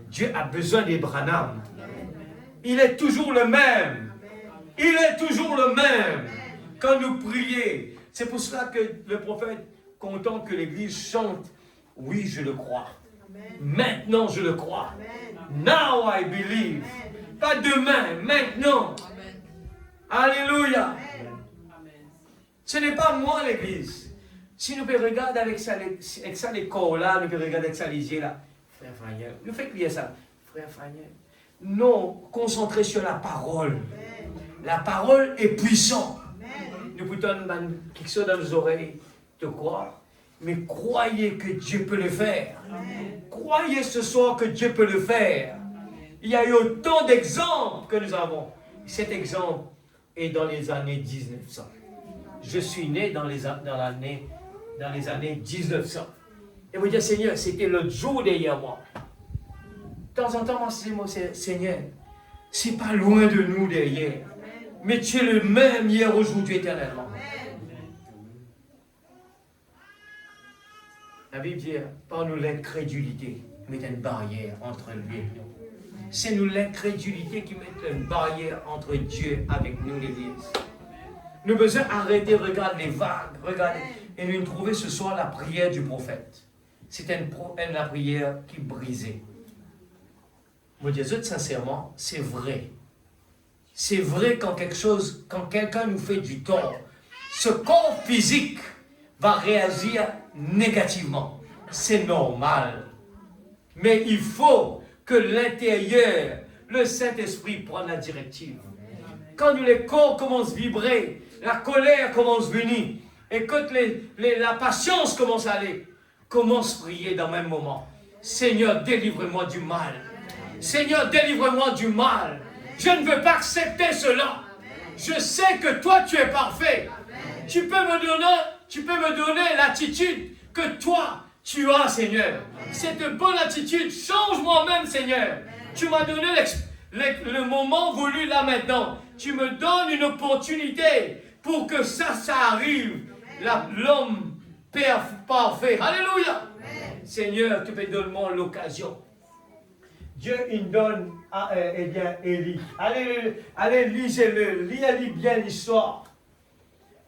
Dieu a besoin d'Abraham. Il est toujours le même. Il est toujours le même. Quand nous prions, c'est pour cela que le prophète, content que l'Église chante, oui, je le crois. Maintenant, je le crois. Now I believe. Pas demain, maintenant. Alléluia. Ce n'est pas moi l'Église. Si nous regardons avec ça les corps là, nous regardons avec ça les yeux là. Frère Faniel, nous faites bien ça. Frère Faniel. Non, concentrez sur la parole. La parole est puissante. Nous pouvons quelque chose dans nos oreilles de croire. Mais croyez que Dieu peut le faire. Croyez ce soir que Dieu peut le faire. Il y a eu autant d'exemples que nous avons. Cet exemple est dans les années 1900. Je suis né dans les années 1900. Et vous dites, Seigneur, c'était l'autre jour derrière moi. De temps en temps, moi, c'est mon Seigneur, c'est pas loin de nous derrière. Mais tu es le même hier, aujourd'hui, éternellement. La Bible dit, par nous l'incrédulité, met une barrière entre lui et nous. C'est nous l'incrédulité qui met une barrière entre Dieu avec nous, l'Église. Nous devons arrêter, regarder les vagues, regarder, et nous trouver ce soir la prière du prophète. C'était la prière qui brisait. Moi, je dis sincèrement, c'est vrai. C'est vrai quand quelqu'un nous fait du tort, ce corps physique va réagir négativement. C'est normal. Mais il faut que l'intérieur, le Saint-Esprit prenne la directive. Quand les corps commencent à vibrer, la colère commence à venir, et quand la patience commence à aller, commence à prier dans le même moment. Seigneur, délivre-moi du mal. Seigneur, délivre-moi du mal. Je ne veux pas accepter cela. Je sais que toi, tu es parfait. Tu peux me donner l'attitude que toi, tu as, Seigneur. Cette bonne attitude, change moi-même, Seigneur. Tu m'as donné le moment voulu là maintenant. Tu me donnes une opportunité pour que ça arrive. L'homme parfait. Alléluia. Seigneur, tu peux donner l'occasion. Dieu, il donne à, Élie. Allez, lisez-le, lisez bien l'histoire.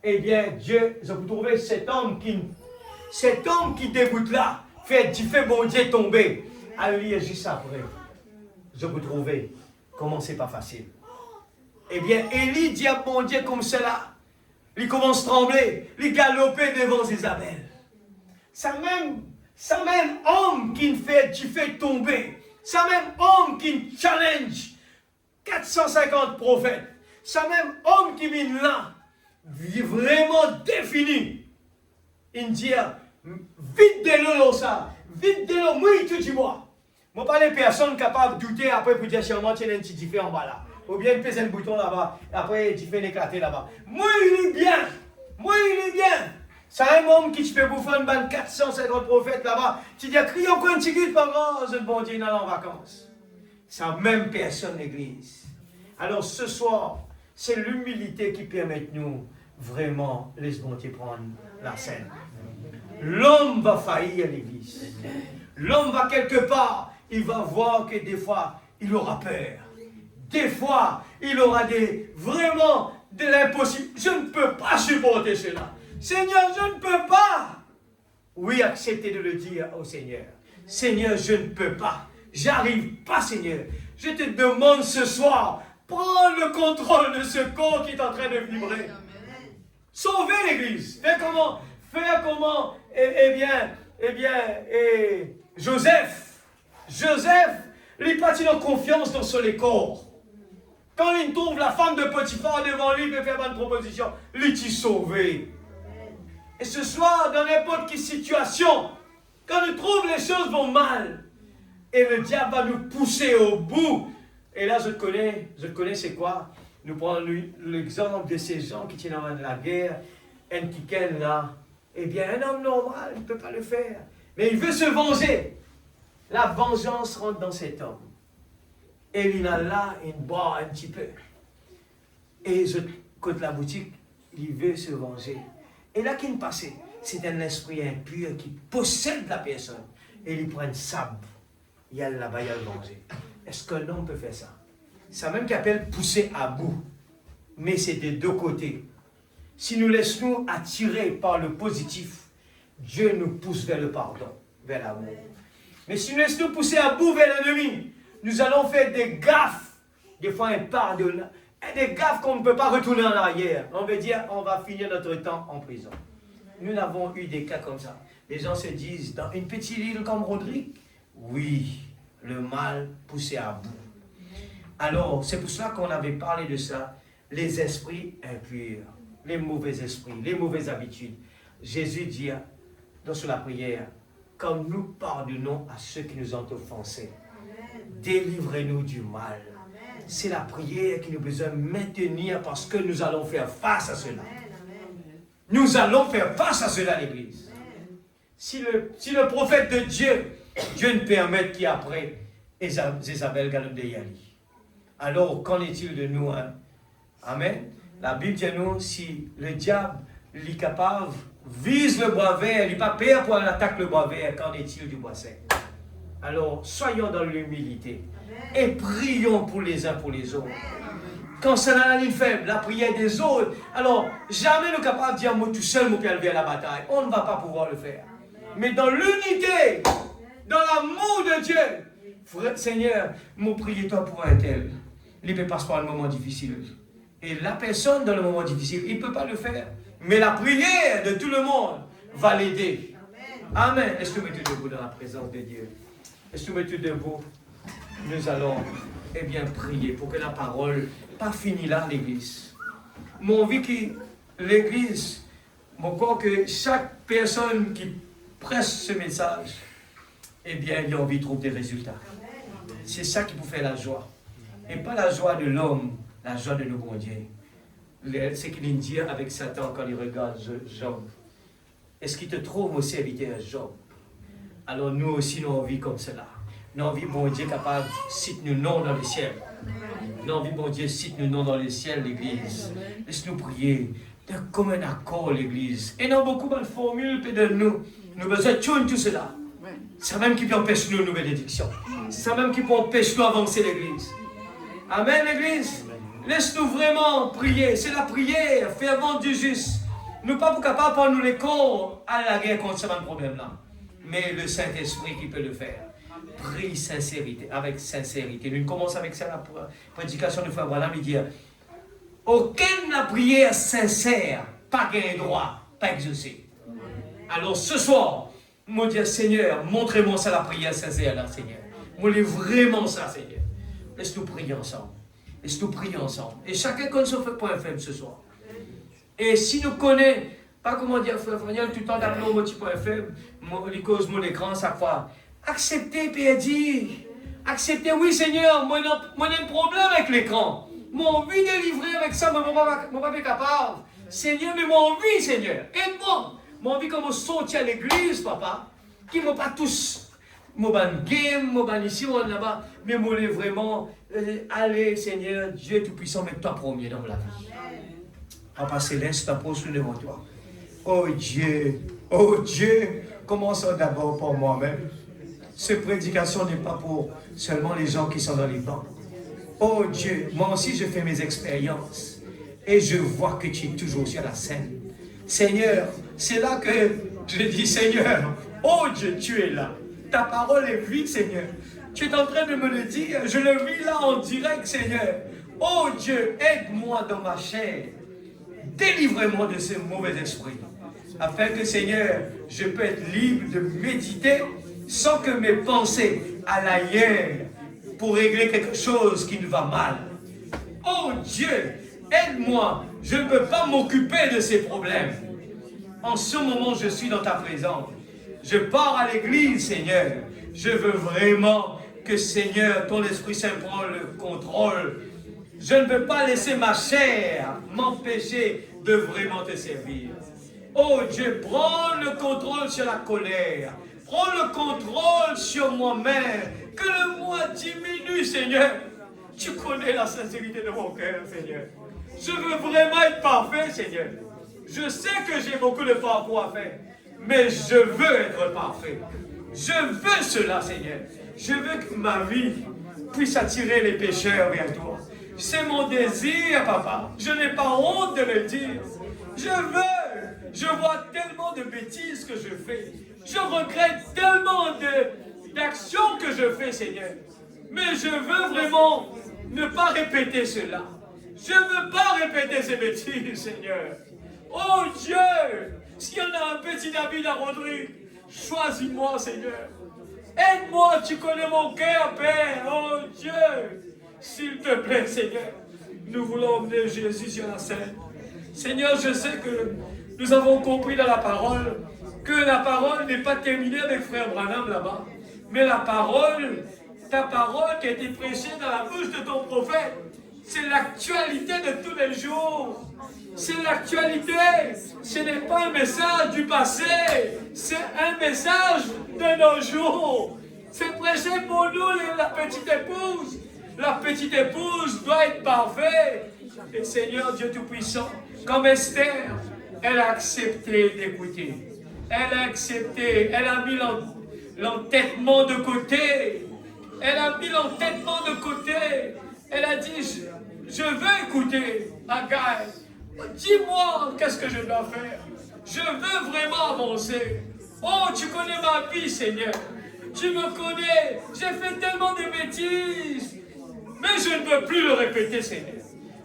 Eh bien, Dieu, je vous trouvez cet homme qui déboute là, fait bon Dieu tomber. Allez lire juste après. Je vous trouvez comment c'est pas facile. Eh bien, Élie dit à bon Dieu comme cela. Il commence à trembler, il galoper devant Isabelle. Ça même homme qui fait tomber, ça même homme qui challenge 450 prophètes, ça même homme qui vient là, vraiment défini. Il dit, vite de l'eau ça, vite de l'eau, oui, tu dis-moi. Moi, pas les personnes capables de douter après pour dire sûrement tu as un petit différent en bas là. Ou bien il pèse un bouton là-bas, après tu fais l'éclater là-bas. Moi, il est bien. Moi, il est bien. C'est un homme qui te fait bouffer une bande 450 prophètes là-bas. Tu dis, crie encore un petit peu, pas grand, je bon Dieu, il est en vacances. C'est la même personne l'église. Alors ce soir, c'est l'humilité qui permet de nous vraiment, laisse-moi te prendre la scène. L'homme va faillir l'église. L'homme va quelque part, il va voir que des fois, il aura peur. Des fois, il aura vraiment de l'impossible. Je ne peux pas supporter cela. Seigneur, je ne peux pas. Oui, acceptez de le dire au Seigneur. Seigneur, je ne peux pas. J'arrive pas, Seigneur. Je te demande ce soir, prends le contrôle de ce corps qui est en train de vibrer. Sauvez l'église. Faire comment? Joseph, il est parti en confiance dans son corps. Quand il trouve la femme de Potiphar devant lui, il peut faire une proposition. Il est sauvé. Et ce soir, dans n'importe quelle situation, quand nous trouvons les choses vont mal, et le diable va nous pousser au bout. Et là, je connais c'est quoi? Nous prenons l'exemple de ces gens qui tiennent en la guerre, un Kiken là. Eh bien, un homme normal, il ne peut pas le faire. Mais il veut se venger. La vengeance rentre dans cet homme. Et il a là, il boit un petit peu. Et je côté la boutique, il veut se venger. Et là, qu'il passe, c'est un esprit impur qui possède la personne. Et il prend une sable. Il y a là-bas, il y a le venger. Est-ce qu'un homme peut faire ça? C'est même qu'il appelle pousser à bout. Mais c'est des deux côtés. Si nous laissons attirer par le positif, Dieu nous pousse vers le pardon, vers l'amour. Mais si nous laissons pousser à bout vers l'ennemi, nous allons faire des gaffes. Des fois, un pardon. Et des gaffes qu'on ne peut pas retourner en arrière. On veut dire, on va finir notre temps en prison. Nous avons eu des cas comme ça. Les gens se disent, dans une petite île comme Rodrigue, oui, le mal poussé à bout. Alors, c'est pour ça qu'on avait parlé de ça. Les esprits impurs, les mauvais esprits, les mauvaises habitudes. Jésus dit dans la prière, quand nous pardonnons à ceux qui nous ont offensés, délivrez-nous du mal. C'est la prière qui nous besoin de maintenir parce que nous allons faire face à cela. Nous allons faire face à cela, l'Église. Si le prophète de Dieu ne permet qu'après Isabelle galope de Yali. Alors, qu'en est-il de nous? Amen. La Bible dit à nous, si le diable est capable, vise le bois vert, il n'est pas peur pour attaquer le bois vert, qu'en est-il du bois sec? Alors, soyons dans l'humilité et prions pour les uns pour les autres. Quand ça n'a rien faible, la prière des autres, alors jamais nous sommes capables de dire, moi tout seul, moi puis à la bataille. On ne va pas pouvoir le faire. Mais dans l'unité, dans l'amour de Dieu, frère, Seigneur, moi priez-toi pour un tel. Il peut passer par un moment difficile. Et la personne dans le moment difficile, il ne peut pas le faire. Mais la prière de tout le monde va l'aider. Amen. Est-ce que vous mettez debout dans la présence de Dieu? Est-ce que vous mettez debout? Nous allons, prier pour que la parole pas finie là, l'Église. Mon envie que l'Église, mon corps, que chaque personne qui presse ce message, il a envie de trouver des résultats. C'est ça qui vous fait la joie. Et pas la joie de l'homme, la joie de nos bon Dieu. C'est qu'il dit avec Satan quand il regarde Job. Est-ce qu'il te trouve aussi serviteur Job? Alors nous aussi, nous avons envie comme cela. Nous avons envie, bon Dieu, capable, cite-nous non dans le ciel. Nous avons envie, bon Dieu, cite-nous non dans le ciel, l'Église. Laisse-nous prier de comme un accord, l'Église. Et non beaucoup de formules, de nous. Nous besoin de tout cela. C'est ça même qui peut empêcher nos bénédictions. C'est ça même qui peut empêcher nous d'avancer l'Église. Amen, l'Église. Laisse-nous vraiment prier. C'est la prière fervente du juste. Nous ne sommes pas capables de prendre les corps à la guerre contre ce même problème-là. Mais le Saint-Esprit qui peut le faire. Prie sincérité, avec sincérité. Nous commençons avec ça la prédication de Frère Branham. Il dit aucune la prière sincère, pas gain droit, pas exaucé. Alors ce soir, moi dis Seigneur, montrez-moi ça la prière sincère là, Seigneur. Moi voulez vraiment ça, Seigneur. Laisse-nous prier ensemble. Laisse-nous prier ensemble. Et chacun connaît son point faible ce soir. Et si nous connaissons, pas comment dire, frère Franiel, tout le temps d'appeler mon petit point faible, les causes mon écran, chaque fois. Acceptez, Père dit. Acceptez, oui Seigneur, moi j'ai un problème avec l'écran. Moi envie de livrer avec ça, mais moi pas capable. Seigneur, mais moi envie, Seigneur. Aide-moi. Moi envie comme sortir à l'église, papa. Qui ne vont pas tous. Moi ban game, moi ban ici, moi là-bas. Mais moi vraiment, allez Seigneur, Dieu Tout-Puissant, mets-toi premier dans la vie. Papa Céleste, t'approche-nous devant toi. Oh Dieu, commençons d'abord pour moi-même. Cette prédication n'est pas pour seulement les gens qui sont dans les bancs. Oh Dieu, moi aussi je fais mes expériences et je vois que tu es toujours sur la scène. Seigneur, c'est là que je dis Seigneur, oh Dieu, tu es là. Ta parole est vie, Seigneur. Tu es en train de me le dire, je le vis là en direct, Seigneur. Oh Dieu, aide-moi dans ma chair. Délivrez-moi de ce mauvais esprit. Afin que, Seigneur, je peux être libre de méditer sans que mes pensées aillent ailleurs pour régler quelque chose qui nous va mal. Oh Dieu, aide-moi. Je ne peux pas m'occuper de ces problèmes. En ce moment, je suis dans ta présence. Je pars à l'église, Seigneur. Je veux vraiment que, Seigneur, ton Esprit Saint prenne le contrôle. Je ne veux pas laisser ma chair m'empêcher de vraiment te servir. Oh Dieu, prends le contrôle sur la colère. Prends le contrôle sur moi-même. Que le moi diminue, Seigneur. Tu connais la sincérité de mon cœur, Seigneur. Je veux vraiment être parfait, Seigneur. Je sais que j'ai beaucoup de parcours à faire. Mais je veux être parfait. Je veux cela, Seigneur. Je veux que ma vie puisse attirer les pécheurs vers toi. C'est mon désir, papa. Je n'ai pas honte de le dire. Je veux. Je vois tellement de bêtises que je fais. Je regrette tellement d'actions que je fais, Seigneur. Mais je veux vraiment ne pas répéter cela. Je ne veux pas répéter ces bêtises, Seigneur. Oh Dieu, s'il y en a un petit David à Rodrigue, choisis-moi, Seigneur. Aide-moi, tu connais mon cœur, Père. Oh Dieu, s'il te plaît, Seigneur. Nous voulons emmener Jésus sur la scène. Seigneur, je sais que nous avons compris dans la parole que la parole n'est pas terminée avec Frère Branham là-bas. Mais la parole, ta parole qui a été prêchée dans la bouche de ton prophète, c'est l'actualité de tous les jours. C'est l'actualité. Ce n'est pas un message du passé. C'est un message de nos jours. C'est prêché pour nous, la petite épouse. La petite épouse doit être parfaite. Et Seigneur Dieu Tout-Puissant, comme Esther, elle a accepté d'écouter. Elle a accepté. Elle a mis l'entêtement de côté. Elle a mis l'entêtement de côté. Elle a dit, je veux écouter Agai. Dis-moi qu'est-ce que je dois faire. Je veux vraiment avancer. Oh, tu connais ma vie, Seigneur. Tu me connais. J'ai fait tellement de bêtises. Mais je ne veux plus le répéter, Seigneur.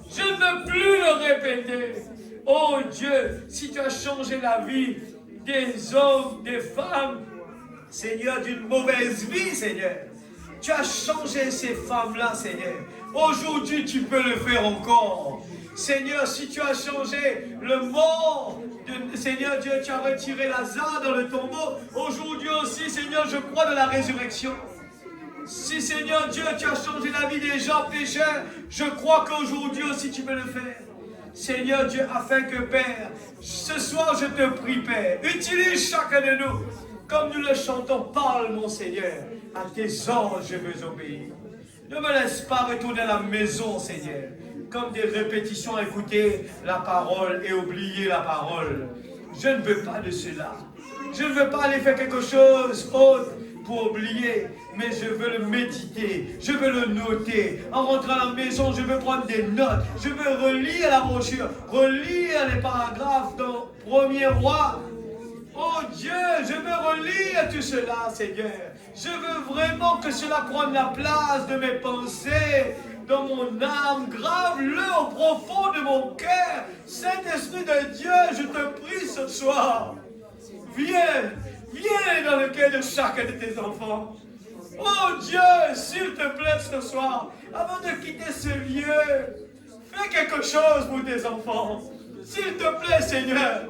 Je ne veux plus le répéter. Oh Dieu, si tu as changé la vie des hommes, des femmes, Seigneur, d'une mauvaise vie, Seigneur. Tu as changé ces femmes-là, Seigneur. Aujourd'hui, tu peux le faire encore. Seigneur, si tu as changé le mort, Seigneur Dieu, tu as retiré Lazare dans le tombeau. Aujourd'hui aussi, Seigneur, je crois de la résurrection. Si, Seigneur Dieu, tu as changé la vie des gens pécheurs, je crois qu'aujourd'hui aussi tu peux le faire. Seigneur Dieu, afin que, Père, ce soir je te prie, Père, utilise chacun de nous, comme nous le chantons, parle, mon Seigneur, à tes anges je veux obéir. Ne me laisse pas retourner à la maison, Seigneur, comme des répétitions à écouter la parole et oublier la parole. Je ne veux pas de cela. Je ne veux pas aller faire quelque chose autre pour oublier, mais je veux le méditer, je veux le noter. En rentrant à la maison, je veux prendre des notes, je veux relire la brochure, relire les paragraphes dans Premier Roi. Oh Dieu, je veux relire tout cela, Seigneur. Je veux vraiment que cela prenne la place de mes pensées, dans mon âme. Grave-le au profond de mon cœur. Saint-Esprit de Dieu, je te prie ce soir. Viens dans le cœur de chacun de tes enfants. Oh Dieu, s'il te plaît ce soir, avant de quitter ce lieu, fais quelque chose pour tes enfants. S'il te plaît, Seigneur,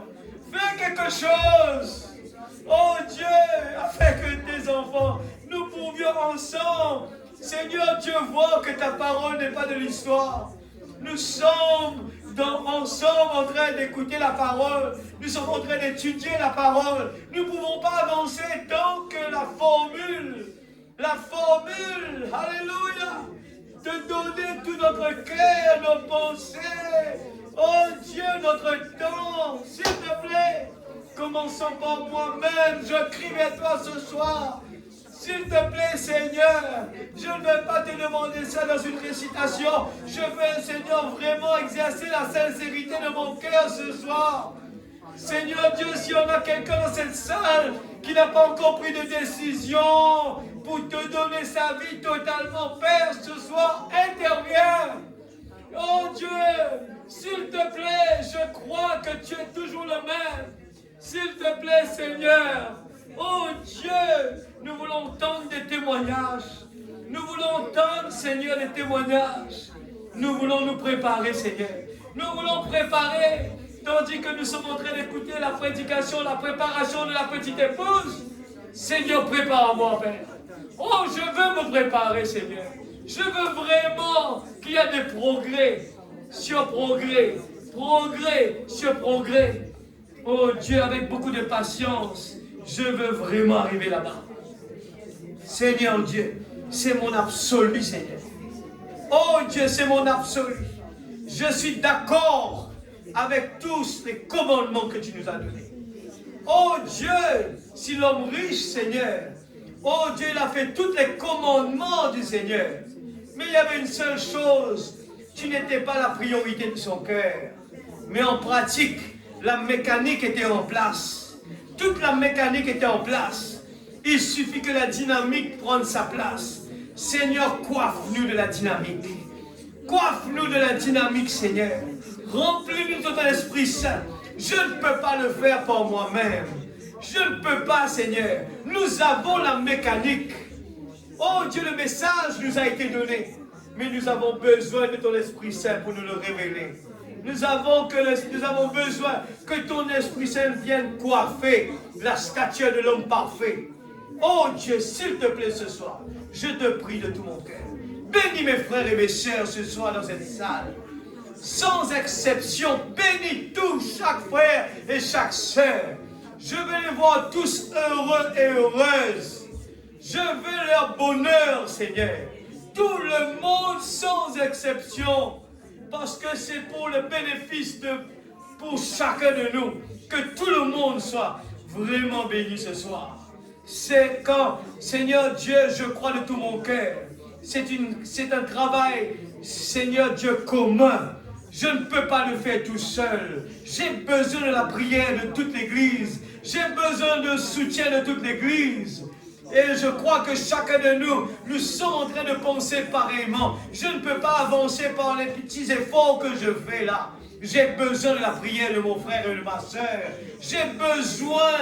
fais quelque chose. Oh Dieu, afin que tes enfants, nous pouvions ensemble. Seigneur, Dieu voit que ta parole n'est pas de l'histoire. Nous sommes ensemble en train d'écouter la parole. Nous sommes en train d'étudier la parole. Nous ne pouvons pas avancer tant que la formule, alléluia, de donner tout notre cœur, nos pensées. Oh Dieu, notre temps, s'il te plaît, commençons par moi-même. Je crie vers toi ce soir. S'il te plaît, Seigneur, je ne vais pas te demander ça dans une récitation. Je veux, Seigneur, vraiment exercer la sincérité de mon cœur ce soir. Seigneur Dieu, si on a quelqu'un dans cette salle qui n'a pas encore pris de décision pour te donner sa vie totalement, Père, ce soir, interviens. Oh Dieu, s'il te plaît, je crois que tu es toujours le même. S'il te plaît, Seigneur. Oh Dieu, nous voulons entendre des témoignages. Nous voulons entendre, Seigneur, des témoignages. Nous voulons nous préparer, Seigneur. Nous voulons préparer, tandis que nous sommes en train d'écouter la prédication, la préparation de la petite épouse. Seigneur, prépare-moi, Père. Oh, je veux me préparer, Seigneur. Je veux vraiment qu'il y ait des progrès sur progrès, progrès sur progrès. Oh Dieu, avec beaucoup de patience, je veux vraiment arriver là-bas. Seigneur Dieu, c'est mon absolu, Seigneur. Oh Dieu, c'est mon absolu. Je suis d'accord avec tous les commandements que tu nous as donnés. Oh Dieu, si l'homme riche, Seigneur, oh Dieu, il a fait tous les commandements du Seigneur. Mais il y avait une seule chose, tu n'étais pas la priorité de son cœur. Mais en pratique, la mécanique était en place. Toute la mécanique était en place. Il suffit que la dynamique prenne sa place. Seigneur, coiffe-nous de la dynamique. Coiffe-nous de la dynamique, Seigneur. Remplis-nous de ton Esprit Saint. Je ne peux pas le faire par moi-même. Je ne peux pas, Seigneur. Nous avons la mécanique. Oh Dieu, le message nous a été donné. Mais nous avons besoin de ton Esprit Saint pour nous le révéler. Nous avons besoin que ton Esprit Saint vienne coiffer la stature de l'homme parfait. Oh Dieu, s'il te plaît ce soir, je te prie de tout mon cœur. Bénis mes frères et mes sœurs ce soir dans cette salle. Sans exception, bénis tous, chaque frère et chaque sœur. Je veux les voir tous heureux et heureuses. Je veux leur bonheur, Seigneur. Tout le monde sans exception. Parce que c'est pour le bénéfice pour chacun de nous. Que tout le monde soit vraiment béni ce soir. C'est quand, Seigneur Dieu, je crois de tout mon cœur. C'est un travail, Seigneur Dieu, commun. Je ne peux pas le faire tout seul. J'ai besoin de la prière de toute l'Église. J'ai besoin de soutien de toute l'Église. Et je crois que chacun de nous, nous sommes en train de penser pareillement. Je ne peux pas avancer par les petits efforts que je fais là. J'ai besoin de la prière de mon frère et de ma soeur. J'ai besoin,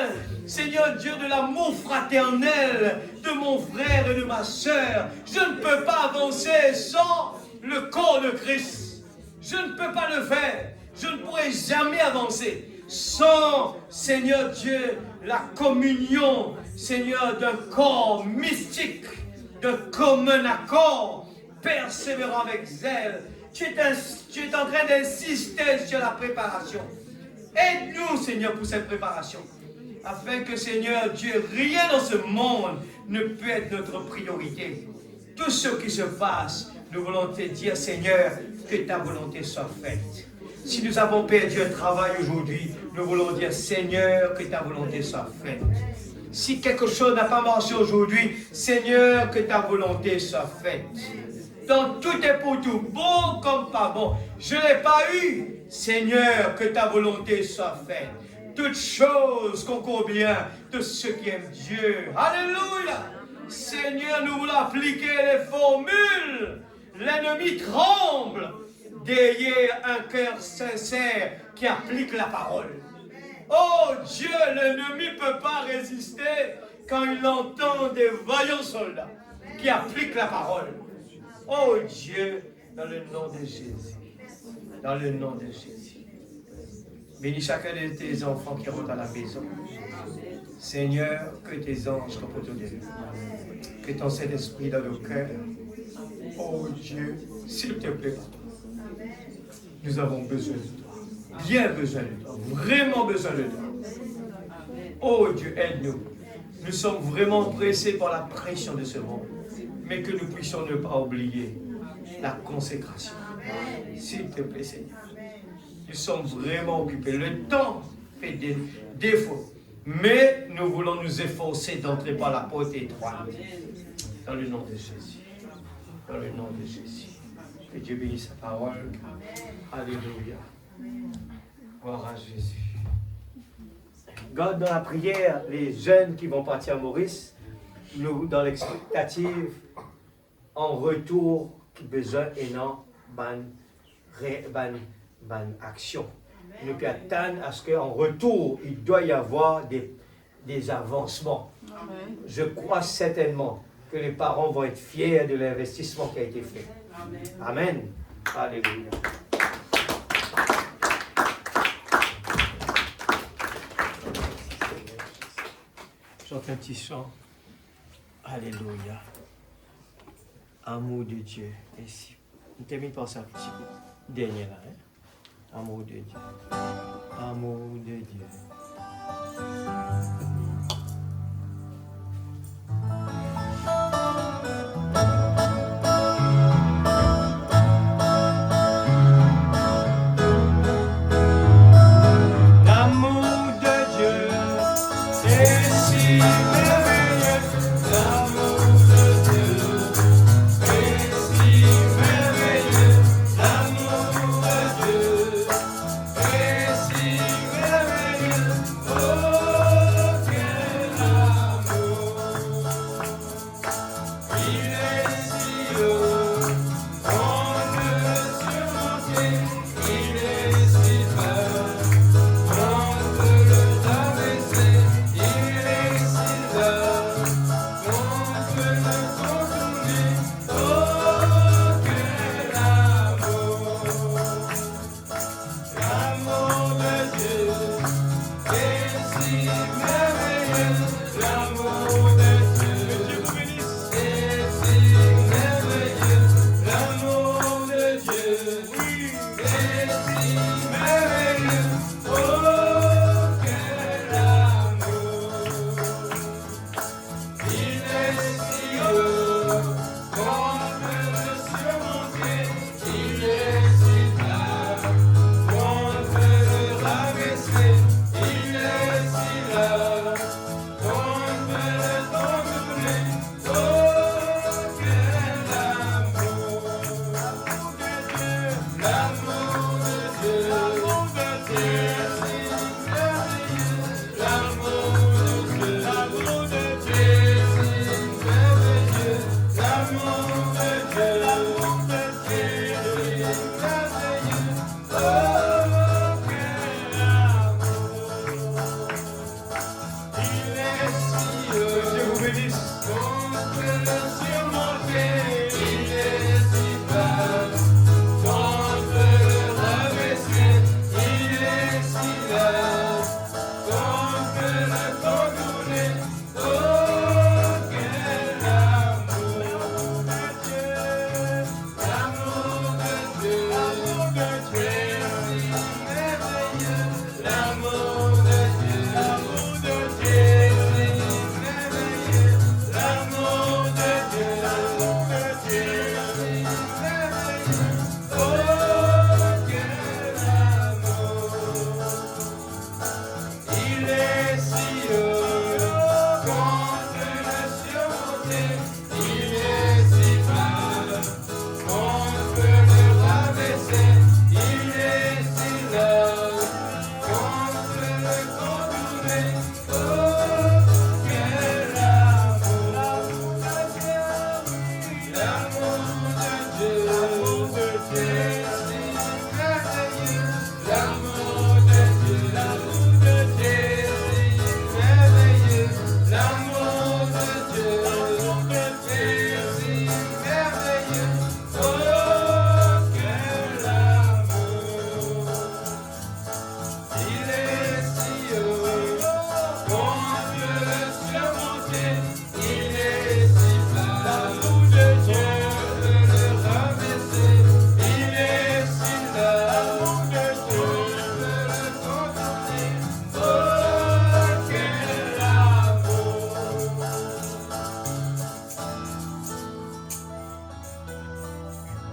Seigneur Dieu, de l'amour fraternel de mon frère et de ma soeur. Je ne peux pas avancer sans le corps de Christ. Je ne peux pas le faire. Je ne pourrai jamais avancer sans, Seigneur Dieu, la communion, Seigneur, d'un corps mystique, de commun accord, persévérant avec zèle. Tu es en train d'insister sur la préparation. Aide-nous, Seigneur, pour cette préparation. Afin que, Seigneur Dieu, rien dans ce monde ne peut être notre priorité. Tout ce qui se passe, nous voulons te dire, Seigneur, que ta volonté soit faite. Si nous avons perdu un travail aujourd'hui, nous voulons dire, Seigneur, que ta volonté soit faite. Si quelque chose n'a pas marché aujourd'hui, Seigneur, que ta volonté soit faite. Dans tout et pour tout, bon comme pas bon. Je ne l'ai pas eu. Seigneur, que ta volonté soit faite. Toutes choses concourent bien de ceux qui aiment Dieu. Alléluia. Seigneur, nous voulons appliquer les formules. L'ennemi tremble derrière un cœur sincère qui applique la parole. Oh Dieu, l'ennemi ne peut pas résister quand il entend des vaillants soldats qui appliquent la parole. Oh Dieu, dans le nom de Jésus. Dans le nom de Jésus. Bénis chacun de tes enfants qui rentrent à la maison. Seigneur, que tes anges soient autour de nous. Que ton Saint-Esprit dans nos cœurs. Oh Dieu, s'il te plaît. Nous avons besoin de toi. Bien besoin de toi. Vraiment besoin de toi. Oh Dieu, aide-nous. Nous sommes vraiment pressés par la pression de ce monde. Mais que nous puissions ne pas oublier la consécration. S'il te plaît, Seigneur. Nous sommes vraiment occupés. Le temps fait des défauts. Mais nous voulons nous efforcer d'entrer par la porte étroite. Dans le nom de Jésus. Dans le nom de Jésus. Que Dieu bénisse sa parole. Alléluia. Gloire à Jésus. Dans la prière, les jeunes qui vont partir à Maurice, nous, dans l'expectative, en retour, besoin et non, ban action. Nous pouvons attendre à ce qu'en retour, il doit y avoir des avancements. Amen. Je crois certainement que les parents vont être fiers de l'investissement qui a été fait. Amen. Amen. Alléluia. Chante un petit chant. Alléluia. Amour de Dieu. Et si on termine par ça petit dernier là. Amour de Dieu. Amour de Dieu.